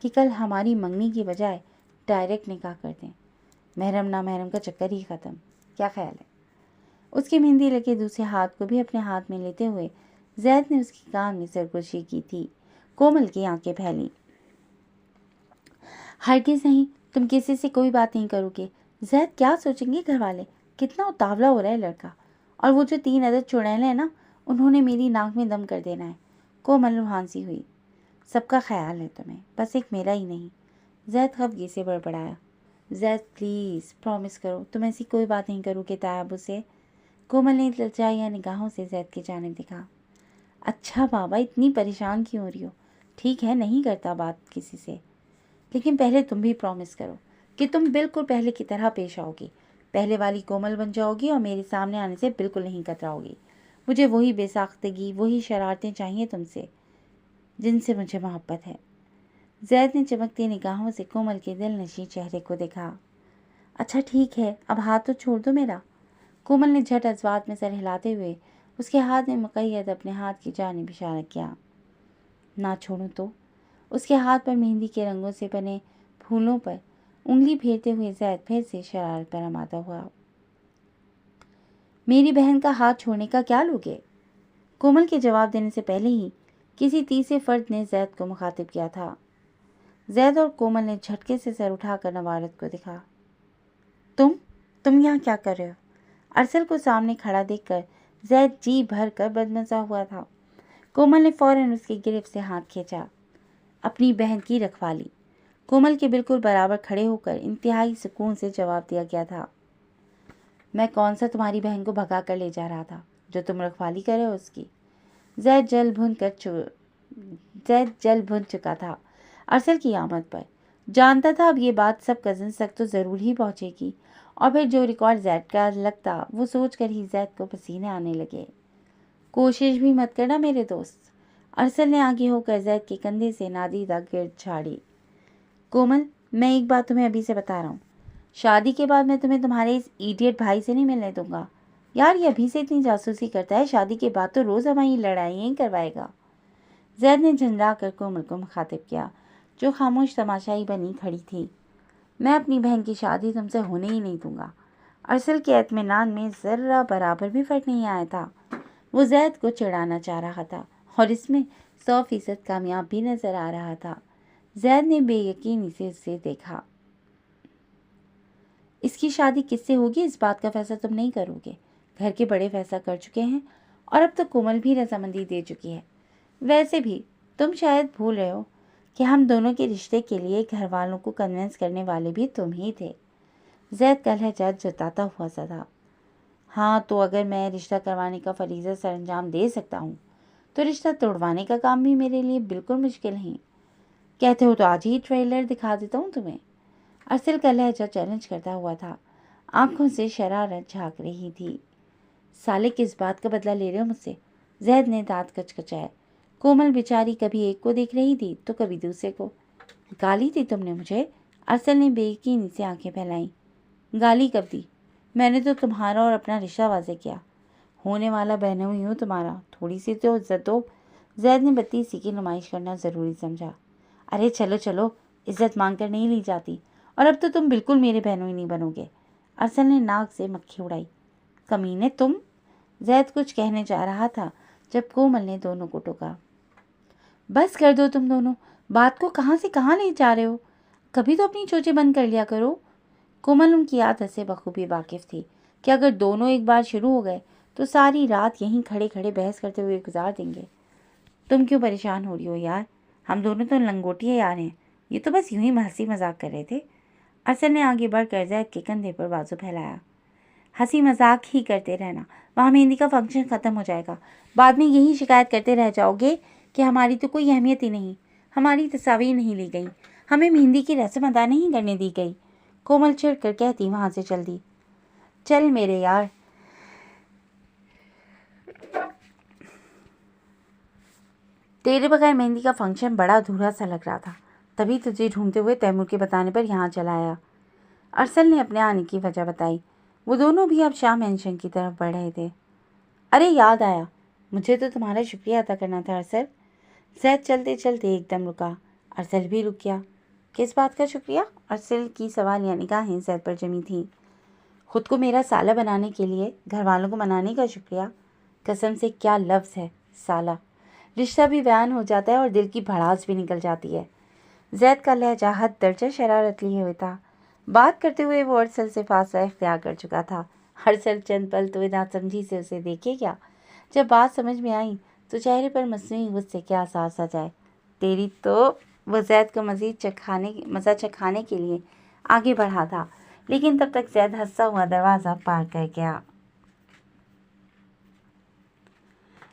کہ کل ہماری منگنی کی بجائے ڈائریکٹ نکاح کر دیں، محرم نامحرم کا چکر ہی ختم، کیا خیال ہے؟ اس کے مہندی لگے دوسرے ہاتھ کو بھی اپنے ہاتھ میں لیتے ہوئے زید نے اس کی کان میں سرگوشی کی تھی۔ کومل کی آنکھیں پھیلیں۔ ہرگز نہیں، تم کسی سے کوئی بات نہیں کرو گے۔ زید، کیا سوچیں گے گھر والے؟ کتنا اتاولا ہو رہا ہے لڑکا، اور وہ جو 3 عدد چڑیل ہیں نا، انہوں نے میری ناک میں دم کر دینا ہے۔ کومل روحان سی ہوئی۔ سب کا خیال ہے تمہیں، بس ایک میرا ہی نہیں، زید خفگی سے بڑبڑایا۔ زید پلیز پرومس کرو تم ایسی کوئی بات نہیں کرو گے تایابو سے۔ کومل نے للچائی نگاہوں سے زید کی جانب دیکھا۔ اچھا بابا، اتنی پریشان کیوں ہو رہی ہو؟ ٹھیک ہے، نہیں کرتا بات کسی سے، لیکن پہلے تم بھی پرومس کرو کہ تم بالکل پہلے کی طرح پیش آؤ گی، پہلے والی کومل بن جاؤ گی اور میرے سامنے آنے سے بالکل نہیں کتراؤ گی۔ مجھے وہی بے ساختگی، وہی شرارتیں چاہیے تم سے جن سے مجھے محبت ہے۔ زید نے چمکتی نگاہوں سے کومل کے دل نشیں چہرے کو دیکھا۔ اچھا ٹھیک ہے، اب ہاتھ تو چھوڑ دو میرا۔ کومل نے جھٹ جذبات میں سر ہلاتے ہوئے اس کے ہاتھ میں مقید اپنے ہاتھ کی جانب اشارہ کیا۔ نہ چھوڑوں تو؟ اس کے ہاتھ پر مہندی کے رنگوں سے بنے پھولوں پر انگلی پھیرتے ہوئے زید پھر سے شرارت پر آمادہ ہوا۔ میری بہن کا ہاتھ چھوڑنے کا کیا لوگے؟ کومل کے جواب دینے سے پہلے ہی کسی تیسرے فرد نے زید کو مخاطب کیا تھا۔ زید اور کومل نے جھٹکے سے سر اٹھا کر نوارت کو دیکھا۔ تم یہاں کیا کر رہے ہو؟ ارسل کو سامنے کھڑا دیکھ کر زید جی بھر کر بدمزہ ہوا تھا۔ کومل نے فوراً اس کی گرفت سے ہاتھ کھینچا۔ اپنی بہن کی رکھوالی؟ کومل کے بالکل برابر کھڑے ہو کر انتہائی سکون سے جواب دیا گیا تھا۔ میں کون سا تمہاری بہن کو بھگا کر لے جا رہا تھا جو تم رکھوالی کر رہے ہو اس کی؟ زید جل بھن چکا تھا ارسل کی آمد پر، جانتا تھا اب یہ بات سب کزنس تک تو ضرور ہی پہنچے گی، اور پھر جو ریکارڈ زید کا لگتا وہ سوچ کر ہی زید کو پسینے آنے لگے۔ کوشش بھی مت کرنا میرے دوست، ارسل نے آگے ہو کر زید کے کندھے سے نادیدہ گرد جھاڑی۔ کومل، میں ایک بات تمہیں ابھی سے بتا رہا ہوں، شادی کے بعد میں تمہیں تمہارے اس ایڈیٹ بھائی سے نہیں ملنے دوں گا۔ यार ये अभी से इतनी जासूसी करता है, शादी के बाद तो रोज़ हमारी लड़ाइयाँ ही करवाएगा। जैद ने झंझला कर कोमल को मुखातिब किया, जो खामोश तमाशाई बनी खड़ी थी। मैं अपनी बहन की शादी तुमसे होने ही नहीं दूंगा। अरसल के इत्मीनान में ज़र्रा बराबर भी फर्क नहीं आया था। वो जैद को चिढ़ाना चाह रहा था और इसमें 100% कामयाब भी नजर आ रहा था। जैद ने बेयकीनी से उसे देखा। इसकी शादी किससे होगी इस बात का फैसला तुम नहीं करोगे। घर के बड़े फैसला कर चुके हैं और अब तो कोमल भी रजामंदी दे चुकी है। वैसे भी तुम शायद भूल रहे हो कि हम दोनों के रिश्ते के लिए घर वालों को कन्विंस करने वाले भी तुम ही थे। जैद का लहजा जताता हुआ सा था। हाँ, तो अगर मैं रिश्ता करवाने का फरीज़ा सरअंजाम दे सकता हूँ तो रिश्ता तोड़वाने का काम भी मेरे लिए बिल्कुल मुश्किल नहीं। कहते हो तो आज ही ट्रेलर दिखा देता हूँ तुम्हें। अरसल का लहजा चैलेंज करता हुआ था। आंखों से शरारत झांक रही थी। साले किस बात का बदला ले रहे हो मुझसे? जैद ने दांत कचकचाए। कोमल बेचारी कभी एक को देख रही थी तो कभी दूसरे को। गाली दी तुमने मुझे? अरसल ने बेयकीनी से आंखें फैलाई। गाली कब दी? मैंने तो तुम्हारा और अपना रिश्ता वाज़ेह किया। होने वाला बहनोई हूँ तुम्हारा, थोड़ी सी तो इज्जत दो। जैद ने बत्तीसी की नुमाइश करना ज़रूरी समझा। अरे चलो चलो, इज्जत मांग कर नहीं ली जाती, और अब तो तुम बिल्कुल मेरे बहनोई नहीं बनोगे। अरसल ने नाक से मक्खी उड़ाई। कमीने तुम। जैद कुछ कहने जा रहा था जब कोमल ने दोनों को टोका। बस कर दो तुम दोनों, बात को कहाँ से कहाँ ले जा रहे हो? कभी तो अपनी चोचें बंद कर लिया करो। कोमल उनकी आदत से बखूबी वाकिफ थी कि अगर दोनों एक बार शुरू हो गए तो सारी रात यहीं खड़े खड़े बहस करते हुए गुजार देंगे। तुम क्यों परेशान हो रही हो यार? हम दोनों तो लंगोटिया यार हैं। ये तो बस यूं ही हंसी मजाक कर रहे थे। अरसल ने आगे बढ़कर जैद के कंधे पर बाजू फैलाया। हंसी मजाक ही करते रहना, वहाँ मेहंदी का फंक्शन ख़त्म हो जाएगा। बाद में यही शिकायत करते रह जाओगे कि हमारी तो कोई अहमियत ही नहीं, हमारी तस्वीर नहीं ली गई, हमें मेहंदी की रस्म अदा नहीं करने दी गई। कोमल चिढ़ कर कहती वहाँ से चल दी। चल मेरे यार, तेरे बगैर मेहंदी का फंक्शन बड़ा अधूरा सा लग रहा था, तभी तुझे ढूंढते हुए तैमूर के बताने पर यहाँ चला आया। अरसल ने अपने आने की वजह बताई। वो दोनों भी अब शाह मेंशन की तरफ बढ़ रहे थे। अरे याद आया, मुझे तो तुम्हारा शुक्रिया अदा करना था अरसल। जैद चलते चलते एकदम रुका। अरसल भी रुक गया। किस बात का शुक्रिया? अरसल की सवालिया निगाहें जैद पर जमी थीं। खुद को मेरा साला बनाने के लिए घर वालों को मनाने का शुक्रिया। कसम से क्या लफ्ज़ है साला। रिश्ता भी बयान हो जाता है और दिल की भड़ास भी निकल जाती है। जैद का लहजा हद दर्जा शरारत लिए हुए था। बात करते हुए वो अरसल से फासला इख्तियार कर चुका था। अरसल चंद पल तो नासमझी से उसे देखे क्या। जब बात समझ में आई तो चेहरे पर मसनूई गुस्से के आसार सा जाए। तेरी तो। वो जैद को मज़ा चखाने के लिए आगे बढ़ा था, लेकिन तब तक जैद हंसता हुआ दरवाज़ा पार कर गया।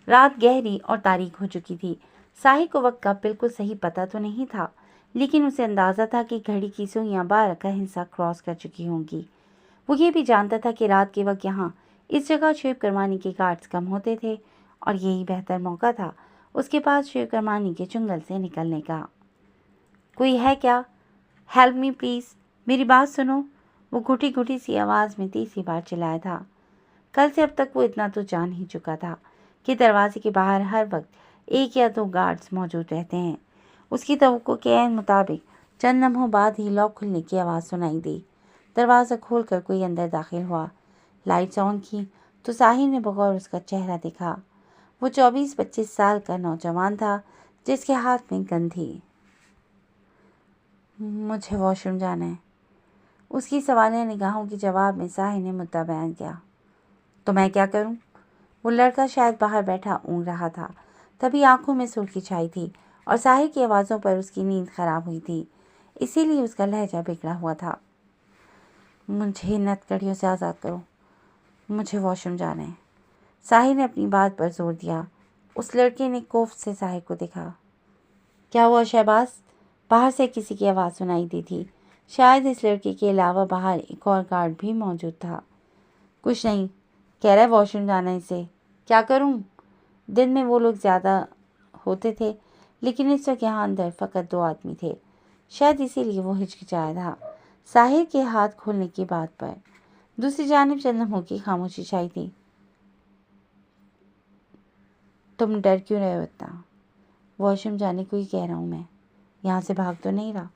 रात गहरी और तारीक हो चुकी थी। साहिर को वक्त का बिल्कुल सही पता तो नहीं था, लेकिन उसे अंदाज़ा था कि घड़ी की सुइयां 12 का हिस्सा क्रॉस कर चुकी होंगी। वो ये भी जानता था कि रात के वक्त यहाँ इस जगह शेव करमानी के गार्ड्स कम होते थे और यही बेहतर मौका था उसके पास शेव करमानी के चुंगल से निकलने का। कोई है क्या? हेल्प मी प्लीज़, मेरी बात सुनो। वो घुटी घुटी सी आवाज़ में तीसरी बार चिल्लाया था। कल से अब तक वो इतना तो जान ही चुका था कि दरवाजे के बाहर हर वक्त एक या दो गार्ड्स मौजूद रहते हैं। उसकी तवक्को के ऐन मुताबिक चंद लम्हों बाद ही लॉक खुलने की आवाज़ सुनाई दी। दरवाज़ा खोलकर कोई अंदर दाखिल हुआ। लाइट्स ऑन की तो साहिर ने बगौर उसका चेहरा देखा। वो 24-25 साल का नौजवान था जिसके हाथ में गन थी। मुझे वॉशरूम जाना है। उसकी सवालिया निगाहों के जवाब में साहिर ने मुद्दा बयान किया। तो मैं क्या करूं? वो लड़का शायद बाहर बैठा ऊँग रहा था। तभी आंखों में सुर्खी छाई थी और साहिर की आवाज़ों पर उसकी नींद खराब हुई थी, इसीलिए उसका लहजा बिगड़ा हुआ था। मुझे नटकड़ियों से आज़ाद करो, मुझे वॉशरूम जाना है। साहिर ने अपनी बात पर जोर दिया। उस लड़के ने कोफ्त से साहिर को देखा। क्या हुआ शहबाज? बाहर से किसी की आवाज़ सुनाई दी थी। शायद इस लड़के के अलावा बाहर एक और गार्ड भी मौजूद था। कुछ नहीं, कह रहा है वॉशरूम जाना है इसे। क्या करूं? दिन में वो लोग ज़्यादा होते थे, लेकिन इस वक्त यहाँ अंदर फ़कत 2 आदमी थे, शायद इसीलिए वो हिचकिचाया था साहिर के हाथ खोलने की बात पर। दूसरी जानिब चंद लम्हों की खामोशी छाई थी। تم ڈر کیوں رہے ہو اتنا؟ واش روم جانے کو ہی کہہ رہا ہوں میں، یہاں سے بھاگ تو نہیں رہا؟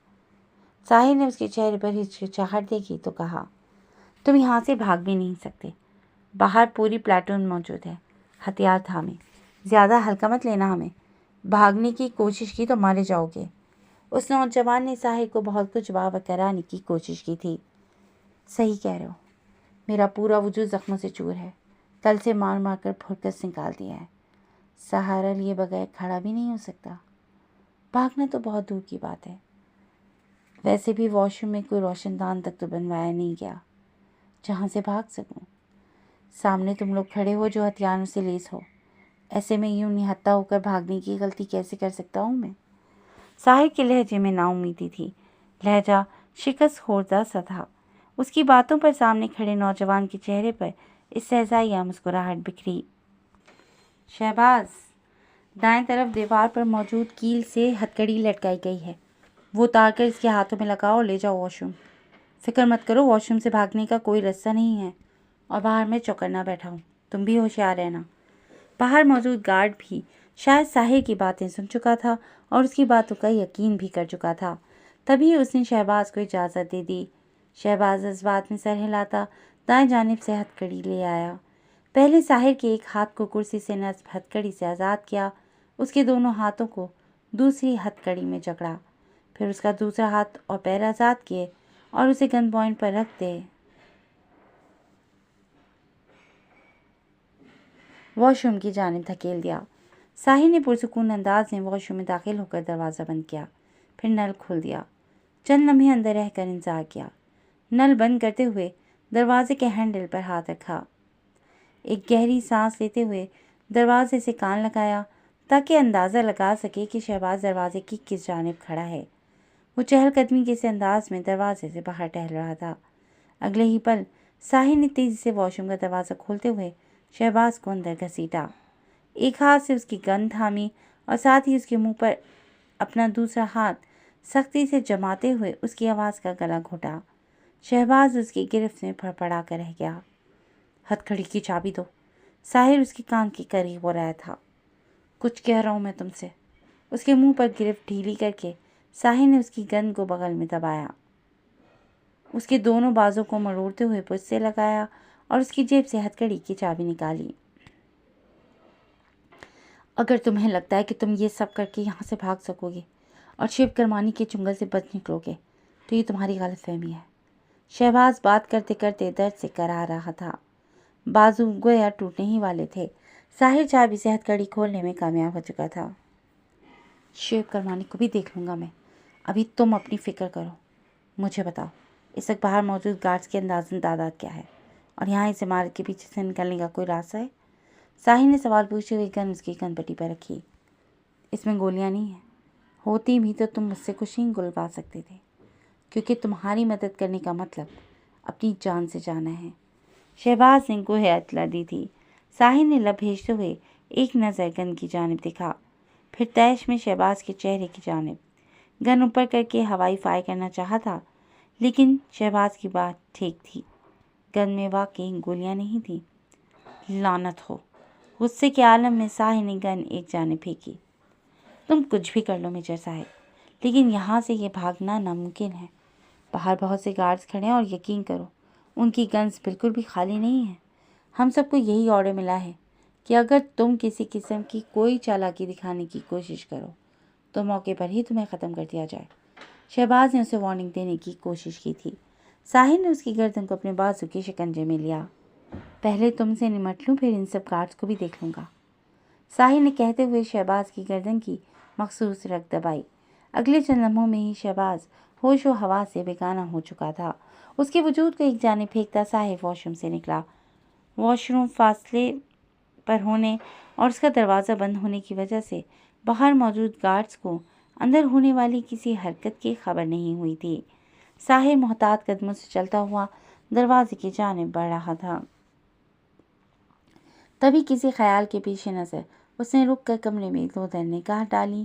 ساحر نے اس کے چہرے پر ہچکچاہٹ دیکھی تو کہا، تم یہاں سے بھاگ بھی نہیں سکتے، باہر پوری پلاٹون موجود ہے، ہتھیار تھامے، زیادہ ہلکا مت لینا ہمیں، بھاگنے کی کوشش کی تو مارے جاؤ گے۔ اس نوجوان نے ساحر کو بہت کچھ واہ کرانے کی کوشش کی تھی۔ صحیح کہہ رہے ہو، میرا پورا وجود زخموں سے چور ہے، کل سے مار مار کر پھٹکس نکال دیا ہے، سہارا لیے بغیر کھڑا بھی نہیں ہو سکتا، بھاگنا تو بہت دور کی بات ہے۔ ویسے بھی واش روم میں کوئی روشن دان تک تو بنوایا نہیں گیا جہاں سے بھاگ سکوں۔ سامنے تم لوگ کھڑے ہو جو ہتھیاروں سے لیس ہو، ایسے میں یوں نہتھا ہو کر بھاگنے کی غلطی کیسے کر سکتا ہوں میں؟ ساحر کے لہجے میں نا امیدی تھی، لہجہ شکست خوردہ سا تھا۔ اس کی باتوں پر سامنے کھڑے نوجوان کے چہرے پر استہزائیہ مسکراہٹ بکھری۔ شہباز، دائیں طرف دیوار پر موجود کیل سے ہتھکڑی لٹکائی گئی ہے، وہ اتار کر اس کے ہاتھوں میں لگاؤ اور لے جاؤ واش روم۔ فکر مت کرو، واش روم سے بھاگنے کا کوئی راستہ نہیں ہے، اور باہر میں چوکنا بیٹھا ہوں، تم بھی ہوشیار رہنا۔ باہر موجود گارڈ بھی شاید ساحر کی باتیں سن چکا تھا اور اس کی باتوں کا یقین بھی کر چکا تھا، تبھی اس نے شہباز کو اجازت دے دی۔ شہباز اس بات میں سر ہلاتا دائیں جانب سے ہتھکڑی لے آیا، پہلے ساحر کے ایک ہاتھ کو کرسی سے نصب ہتھکڑی سے آزاد کیا، اس کے دونوں ہاتھوں کو دوسری ہتھکڑی میں جکڑا، پھر اس کا دوسرا ہاتھ اور پیر آزاد کیے اور اسے گن پوائنٹ پر رکھ دے واش روم کی جانب دھکیل دیا۔ ساحر نے پرسکون انداز میں واش روم میں داخل ہو کر دروازہ بند کیا، پھر نل کھول دیا، چند لمحے اندر رہ کر انتظار کیا، نل بند کرتے ہوئے دروازے کے ہینڈل پر ہاتھ رکھا، ایک گہری سانس لیتے ہوئے دروازے سے کان لگایا تاکہ اندازہ لگا سکے کہ شہباز دروازے کی کس جانب کھڑا ہے۔ وہ چہل قدمی کے اس انداز میں دروازے سے باہر ٹہل رہا تھا۔ اگلے ہی پل ساحر نے تیزی سے واش روم کا دروازہ کھولتے ہوئے شہباز کو اندر گھسیٹا، ایک ہاتھ سے اس کی گن تھامی اور ساتھ ہی اس کے منہ پر اپنا دوسرا ہاتھ سختی سے جماتے ہوئے اس کی آواز کا گلا گھونٹا۔ شہباز اس کی گرفت میں پھڑپڑا کر رہ گیا۔ ہتھکڑی کی چابی دو، ساحر اس کے کان کے قریب ہو رہا تھا۔ کچھ کہہ رہا ہوں میں تم سے۔ اس کے منہ پر گرفت ڈھیلی کر کے ساحر نے اس کی گن کو بغل میں دبایا، اس کے دونوں بازوں کو مروڑتے ہوئے پشت سے لگایا اور اس کی جیب سے ہتھکڑی کی چابی نکالی۔ اگر تمہیں لگتا ہے کہ تم یہ سب کر کے یہاں سے بھاگ سکو گے اور شیو کرمانی کے چنگل سے بچ نکلو گے تو یہ تمہاری غلط فہمی ہے۔ شہباز بات کرتے کرتے درد سے کرا رہا تھا، بازو گویا ٹوٹنے ہی والے تھے۔ ساحر چابی سے ہتھکڑی کھولنے میں کامیاب ہو چکا تھا۔ شیو کرمانی کو بھی دیکھ لوں گا میں، ابھی تم اپنی فکر کرو۔ مجھے بتاؤ، اس وقت باہر موجود گارڈز کے اندازاً تعداد کیا ہے، اور یہاں اس عمارت کے پیچھے سے نکلنے کا کوئی راستہ ہے؟ ساحر نے سوال پوچھتے ہوئے گن اس کی گن پٹی پر رکھی۔ اس میں گولیاں نہیں ہیں، ہوتی بھی تو تم مجھ سے کچھ نہیں گلوا سکتے تھے، کیونکہ تمہاری مدد کرنے کا مطلب اپنی جان سے جانا ہے۔ شہباز نے گویا اطلاع دی تھی۔ ساحر نے لب بھیجتے ہوئے ایک نظر گن کی جانب دیکھا، پھر تیش میں شہباز کے چہرے کی جانب۔ گن اوپر کر کے ہوائی فائر کرنا چاہا تھا، لیکن شہباز کی بات ٹھیک تھی، گن میں واقعی گولیاں نہیں تھیں۔ لعنت ہو! غصے کے عالم میں ساحر نے گن ایک جانب پھینکی۔ تم کچھ بھی کر لو میجر صاحب، لیکن یہاں سے یہ بھاگنا ناممکن ہے۔ باہر بہت سے گارڈز کھڑے ہیں اور یقین کرو ان کی گنز بالکل بھی خالی نہیں ہیں۔ ہم سب کو یہی آرڈر ملا ہے کہ اگر تم کسی قسم کی کوئی چالاکی دکھانے کی کوشش کرو تو موقع پر ہی تمہیں ختم کر دیا جائے۔ شہباز نے اسے وارننگ دینے کی کوشش کی تھی۔ ساحر نے اس کی گردن کو اپنے بازو کے شکنجے میں لیا۔ پہلے تم سے نمٹ لوں، پھر ان سب گارڈز کو بھی دیکھ لوں گا، ساحر نے کہتے ہوئے شہباز کی گردن کی مخصوص رگ دبائی۔ اگلے چند لمحوں میں ہی شہباز ہوش و حواس سے بیگانہ ہو چکا تھا۔ اس کے وجود کو ایک جانب پھینکتا ساحر واش روم سے نکلا۔ واش روم فاصلے پر ہونے اور اس کا دروازہ بند ہونے کی وجہ سے باہر موجود گارڈز کو اندر ہونے والی کسی حرکت کی خبر نہیں ہوئی تھی۔ ساحر محتاط قدموں سے چلتا ہوا دروازے کی جانب بڑھ رہا تھا۔ تبھی کسی خیال کے پیش نظر اس نے رک کر کمرے میں ادھر ادھر نگاہ ڈالی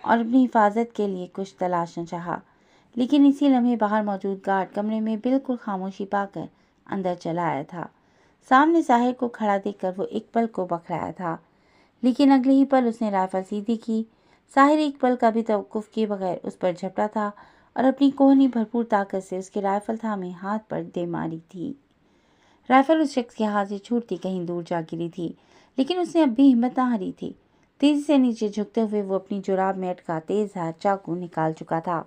اور اپنی حفاظت کے لیے کچھ تلاشنا چاہا، لیکن اسی لمحے باہر موجود گارڈ کمرے میں بالکل خاموشی پا کر اندر چلا آیا تھا۔ سامنے ساحر کو کھڑا دیکھ کر وہ ایک پل کو بکھرایا تھا، लेकिन अगले ही पल उसने राइफल सीधी की। साहिर एक पल का भी तवक्कुफ किए बगैर उस पर झपटा था और अपनी कोहनी भरपूर ताकत से उसके राइफल थामे हाथ पर दे मारी थी। राइफल उस शख्स के हाथ से छूटती कहीं दूर जा गिरी थी, लेकिन उसने अब भी हिम्मत न हारी थी। तेजी से नीचे झुकते हुए वो अपनी जुराब में अटका तेज धार चाकू निकाल चुका था।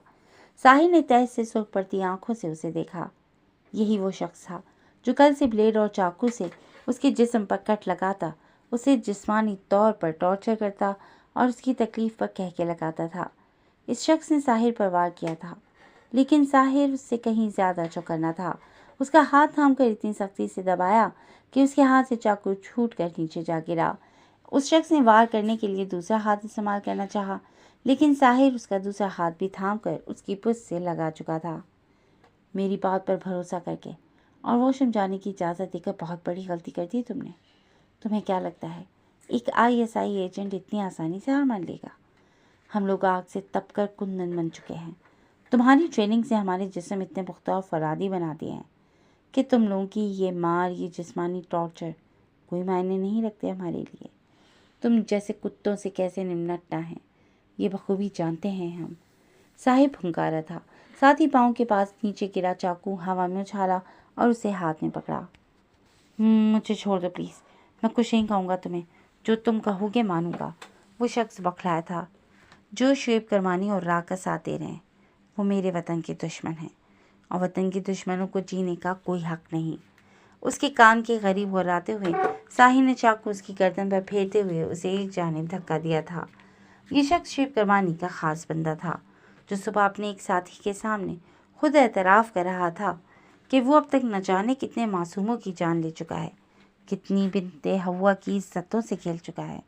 साहिर ने तेज से सुर्ख पड़ती आंखों से उसे देखा। यही वो शख्स था जो कल से ब्लेड और चाकू से उसके जिस्म पर कट लगाता, उसे जिस्मानी तौर पर टॉर्चर करता और उसकी तकलीफ पर कहके लगाता था। इस शख्स ने साहिर पर वार किया था, लेकिन साहिर उससे कहीं ज्यादा चौकन्ना था। उसका हाथ थामकर इतनी सख्ती से दबाया कि उसके हाथ से चाकू छूटकर नीचे जा गिरा। उस शख्स ने वार करने के लिए दूसरा हाथ इस्तेमाल करना चाहा, लेकिन साहिर उसका दूसरा हाथ भी थामकर उसकी पुष्ट से लगा चुका था। मेरी बात पर भरोसा करके और वॉशरूम जाने की इजाज़त देकर बहुत बड़ी गलती कर दी तुमने। तुम्हें क्या लगता है एक ISI एजेंट इतनी आसानी से हार मान लेगा? हम लोग आग से तप कर कुंदन बन चुके हैं। तुम्हारी ट्रेनिंग से हमारे जिस्म इतने पुख्ता और फरादी बना दिए हैं कि तुम लोगों की ये मार, ये जिस्मानी टॉर्चर कोई मायने नहीं रखते हमारे लिए। तुम जैसे कुत्तों से कैसे निपटना है ये बखूबी जानते हैं हम। साहिब हुंकारा था, साथ ही पाँव के पास नीचे गिरा चाकू हवा में उछाला और उसे हाथ में पकड़ा। मुझे छोड़ दो प्लीज़, मैं कुछ नहीं कहूँगा तुम्हें, जो तुम कहोगे मानूंगा। वो शख्स बौखलाया था। जो शुएब करमानी और राग का साथ दे रहे हैं वो मेरे वतन के दुश्मन हैं और वतन के दुश्मनों को जीने का कोई हक नहीं। उसके कान के करीब हुर्राते हुए साहिर ने चाकू उसकी गर्दन पर फेरते हुए उसे एक जानिब धक्का दिया था। ये शख्स शुएब करमानी का खास बंदा था, जो सुबह अपने एक साथी के सामने खुद एतराफ़ कर रहा था कि वो अब तक न जाने कितने मासूमों की जान ले चुका है, कितनी बिन्ते हवा की इज्जतों से खेल चुका है,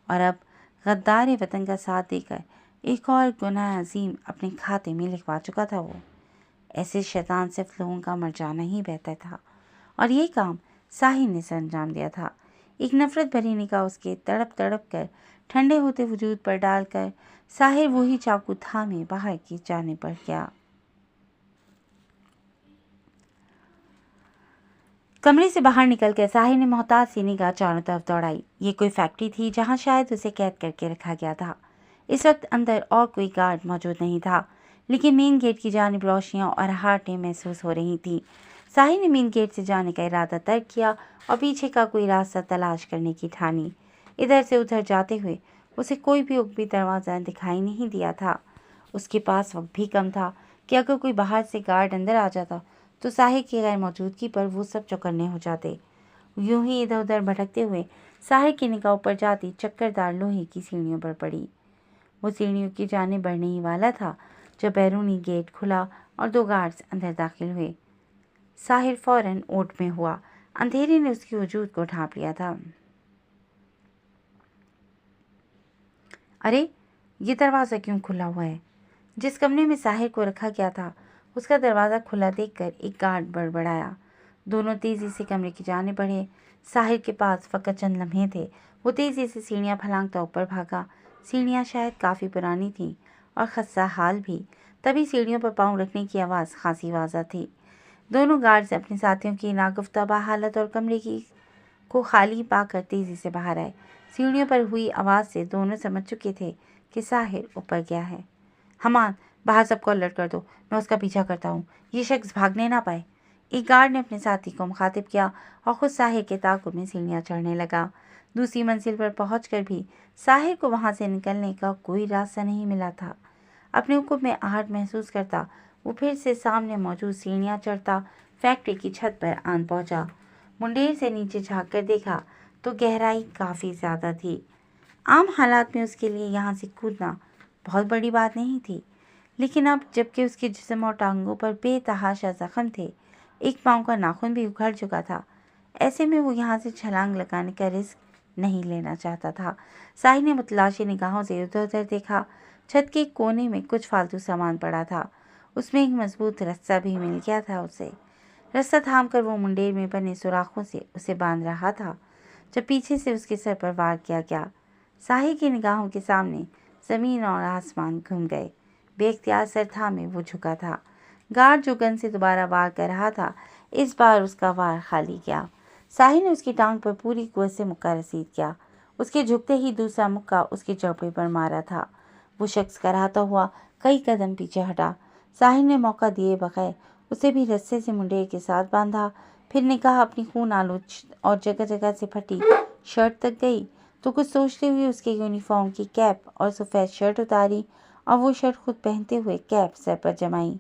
और अब गद्दार वतन का साथ देकर एक और गुनाह अजीम अपने खाते में लिखवा चुका था। वो ऐसे शैतान सिर्फ लोगों का मर जाना ही बेहतर था, और ये काम साहिर ने अंजाम दिया था। एक नफरत भरी निगाह उसके तड़प तड़प कर ठंडे होते वजूद पर डालकर साहिर वही चाकू थामे बाहर की जाने पर गया। कमरे से बाहर निकलकर साहिर ने मोहताज सी निगाह चारों तरफ दौड़ाई। ये कोई फैक्ट्री थी जहां शायद उसे कैद करके रखा गया था। इस वक्त अंदर और कोई गार्ड मौजूद नहीं था, लेकिन मेन गेट की जानिब रोशनियां और आहटें महसूस हो रही थी। साहिर ने मेन गेट से जाने का इरादा तर्क किया और पीछे का कोई रास्ता तलाश करने की ठानी। इधर से उधर जाते हुए उसे कोई भी उकबी दरवाज़ा दिखाई नहीं दिया था। उसके पास वक्त भी कम था कि अगर कोई बाहर से गार्ड अंदर आ जाता तो साहिर की गैर मौजूदगी पर वो सब चौकन्ने हो जाते। यूं ही इधर उधर भटकते हुए साहिर की निगाह ऊपर जाती चक्करदार लोहे की सीढ़ियों पर पड़ी। वो सीढ़ियों की जाने बढ़ने ही वाला था जब बैरूनी गेट खुला और 2 गार्ड्स अंदर दाखिल हुए। साहिर फौरन ओट में हुआ। अंधेरे ने उसकी वजूद को ढांप लिया था। अरे, ये दरवाज़ा क्यों खुला हुआ है? जिस कमरे में साहिर को रखा गया था उसका दरवाज़ा खुला देखकर एक गार्ड बड़बड़ाया। दोनों तेज़ी से कमरे की जाने बढ़े। साहिर के पास फ़कत चंद लम्हे थे। वो तेज़ी से सीढ़ियाँ फलांगता ऊपर भागा। सीढ़ियाँ शायद काफ़ी पुरानी थीं और खस्ता हाल भी, तभी सीढ़ियों पर पाँव रखने की आवाज़ खासी वाज़ा थी। दोनों गार्ड्स अपने साथियों की नागुफ्ताबा हालत और कमरे की को खाली पाकर तेज़ी से बाहर आए। सीढ़ियों पर हुई आवाज़ से दोनों समझ चुके थे कि साहिर ऊपर गया है। हमान, बाहर सबको अलर्ट कर दो, मैं उसका पीछा करता हूँ, ये शख्स भागने ना पाए। एक गार्ड ने अपने साथी को मुखातिब किया और खुद साहिर के ताक़ुब में सीढ़ियाँ चढ़ने लगा। दूसरी मंजिल पर पहुंचकर भी साहिर को वहां से निकलने का कोई रास्ता नहीं मिला था। अपने हुक्म में आहट महसूस करता वो फिर से सामने मौजूद सीढ़ियाँ चढ़ता फैक्ट्री की छत पर आन पहुंचा। मुंडेर से नीचे झाँक कर देखा तो गहराई काफ़ी ज़्यादा थी। आम हालात में उसके लिए यहाँ से कूदना बहुत बड़ी बात नहीं थी, लेकिन अब जबकि उसके जिस्म और टांगों पर बेतहाशा जख्म थे, एक पाँव का नाखून भी उखड़ चुका था, ऐसे में वो यहाँ से छलांग लगाने का रिस्क नहीं लेना चाहता था। साहिर ने मुतलाशी निगाहों से उधर उधर देखा। छत के कोने में कुछ फालतू सामान पड़ा था। उसमें एक मजबूत रस्सा भी मिल गया था उसे। रस्सा थाम कर वो मुंडेर में बने सुराखों से उसे बांध रहा था जब पीछे से उसके सर पर वार किया गया। साहिर की निगाहों के सामने ज़मीन और आसमान घूम गए। बेख्तियार सर थामे वो झुका था। गार्ड जो गन से दोबारा वार कर रहा था, इस बार उसका वार खाली गया। साहिर ने उसकी टांग पर पूरी कुव्वत से मुक्का रसीद किया। اس کے جھکتے ہی دوسرا مکہ اس کے چوپڑے پر مارا تھا۔ وہ شخص کراہتا ہوا کئی قدم پیچھے ہٹا۔ ساحل نے موقع دیے بغیر اسے بھی رسے سے منڈے کے ساتھ باندھا، پھر نگاہ اپنی خون آلود اور جگہ جگہ سے پھٹی شرٹ تک گئی تو کچھ سوچتے ہوئے اس کے یونیفارم کی کیپ اور سفید شرٹ اتاری اور وہ شرٹ خود پہنتے ہوئے کیپ سر پر جمائی۔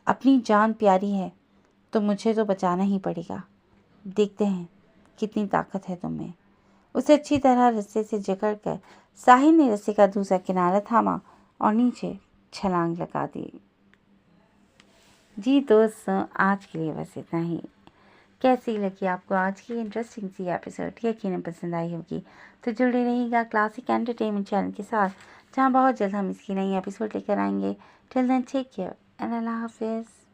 اپنی جان پیاری ہے تو مجھے تو بچانا ہی پڑے گا، دیکھتے ہیں کتنی طاقت ہے تم میں۔ اسے اچھی طرح رسے سے جکڑ کر ساحل نے رسے کا دوسرا کنارہ تھاما اور نیچے چھلانگ لگا دی۔ جی دوستوں، آج کے لیے بس اتنا ہی۔ کیسی لگی آپ کو آج کی انٹرسٹنگ سی ایپیسوڈ؟ یقیناً پسند آئی ہوگی تو جڑے رہیے گا کلاسک انٹرٹینمنٹ چینل کے ساتھ، جہاں بہت جلد ہم اس کی نئی ایپیسوڈ لے کر آئیں گے۔ ٹل دین ٹیک کیئر اینڈ اللہ حافظ۔